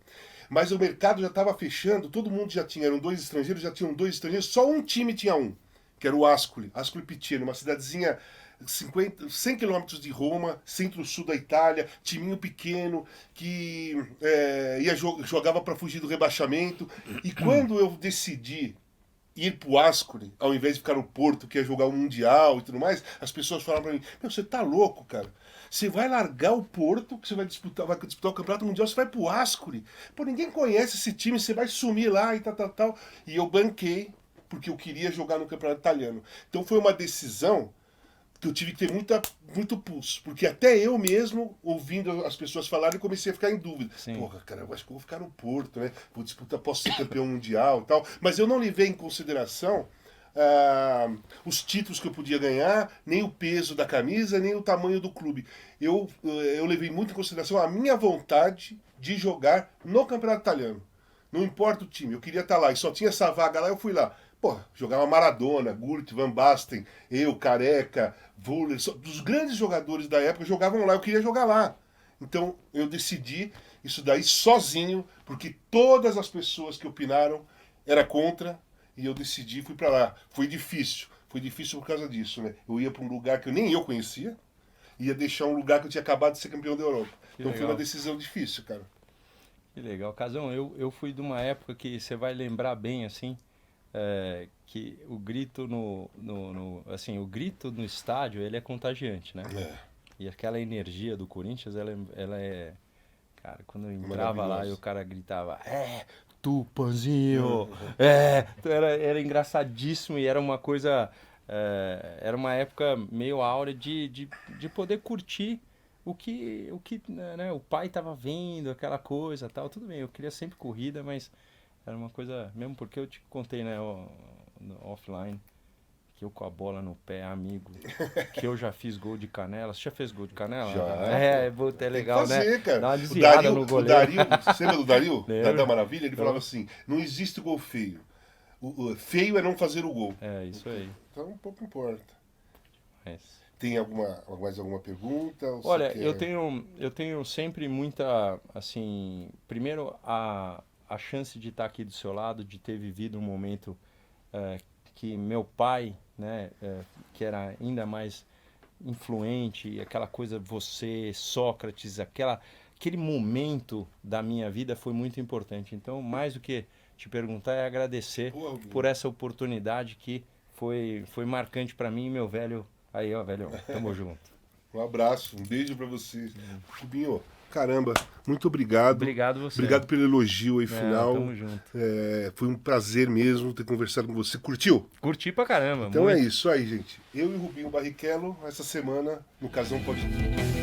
Mas o mercado já estava fechando, todo mundo já tinha, eram dois estrangeiros, já tinham dois estrangeiros, só um time tinha um, que era o Ascoli Piceno, uma cidadezinha 100 quilômetros de Roma, centro-sul da Itália, timinho pequeno, que jogava para fugir do rebaixamento. E quando eu decidi ir pro Ascoli, ao invés de ficar no Porto, que ia jogar o Mundial e tudo mais, as pessoas falaram para mim, meu, você tá louco, cara. Você vai largar o Porto, que você vai disputar o Campeonato Mundial, você vai pro Ascoli. Pô, ninguém conhece esse time, você vai sumir lá e tal. E eu banquei, porque eu queria jogar no Campeonato Italiano. Então foi uma decisão que eu tive que ter muito pulso. Porque até eu mesmo, ouvindo as pessoas falarem, comecei a ficar em dúvida. Sim. Porra, cara, eu acho que eu vou ficar no Porto, né? Vou disputar, posso ser campeão mundial e tal. Mas eu não levei em consideração os títulos que eu podia ganhar, nem o peso da camisa, nem o tamanho do clube. Eu levei muito em consideração a minha vontade de jogar no Campeonato Italiano. Não importa o time, eu queria estar lá. E só tinha essa vaga lá, eu fui lá. Pô, jogava Maradona, Gullit, Van Basten, eu, Careca, Völler, dos grandes jogadores da época jogavam lá, eu queria jogar lá. Então eu decidi isso daí sozinho, porque todas as pessoas que opinaram era contra, e eu decidi e fui para lá. Foi difícil por causa disso, né? Eu ia para um lugar que nem eu conhecia, ia deixar um lugar que eu tinha acabado de ser campeão da Europa. Que Então legal. foi uma decisão difícil, cara. Que legal. Casão, eu fui de uma época que você vai lembrar bem, assim, que o grito assim, o grito no estádio, ele é contagiante, né? É. E aquela energia do Corinthians, ela é... Cara, quando eu entrava lá e o cara gritava, Tupanzinho, era engraçadíssimo e era uma coisa, era uma época meio áurea de poder curtir o que né, o pai tava vendo, aquela coisa tal, tudo bem, eu queria sempre corrida, mas era uma coisa, mesmo porque eu te contei, né, offline, que eu com a bola no pé, amigo, que eu já fiz gol de canela. Você já fez gol de canela? Já. É legal, Tem que fazer, né? cara. Dá uma desviada no goleiro. Você lembra do Dario? Lembro. Da Maravilha? Ele Então. falava assim, não existe gol feio. O feio é não fazer o gol. É, isso aí. Então um pouco importa. Mas... Tem mais alguma pergunta? Olha, eu tenho sempre muita, assim, primeiro a chance de estar aqui do seu lado, de ter vivido um momento que meu pai, né, que era ainda mais influente, aquela coisa, você, Sócrates, aquele momento da minha vida foi muito importante. Então, mais do que te perguntar, é agradecer por essa oportunidade que foi marcante para mim e meu velho. Aí, ó, velho, tamo junto. Um abraço, um beijo pra você. Rubinho, caramba, muito obrigado. Obrigado você. Obrigado pelo elogio aí final. Tamo junto. Foi um prazer mesmo ter conversado com você. Curtiu? Curti pra caramba. Então muito. É isso aí, gente. Eu e o Rubinho Barrichello, essa semana, no Casão Pode Tudo.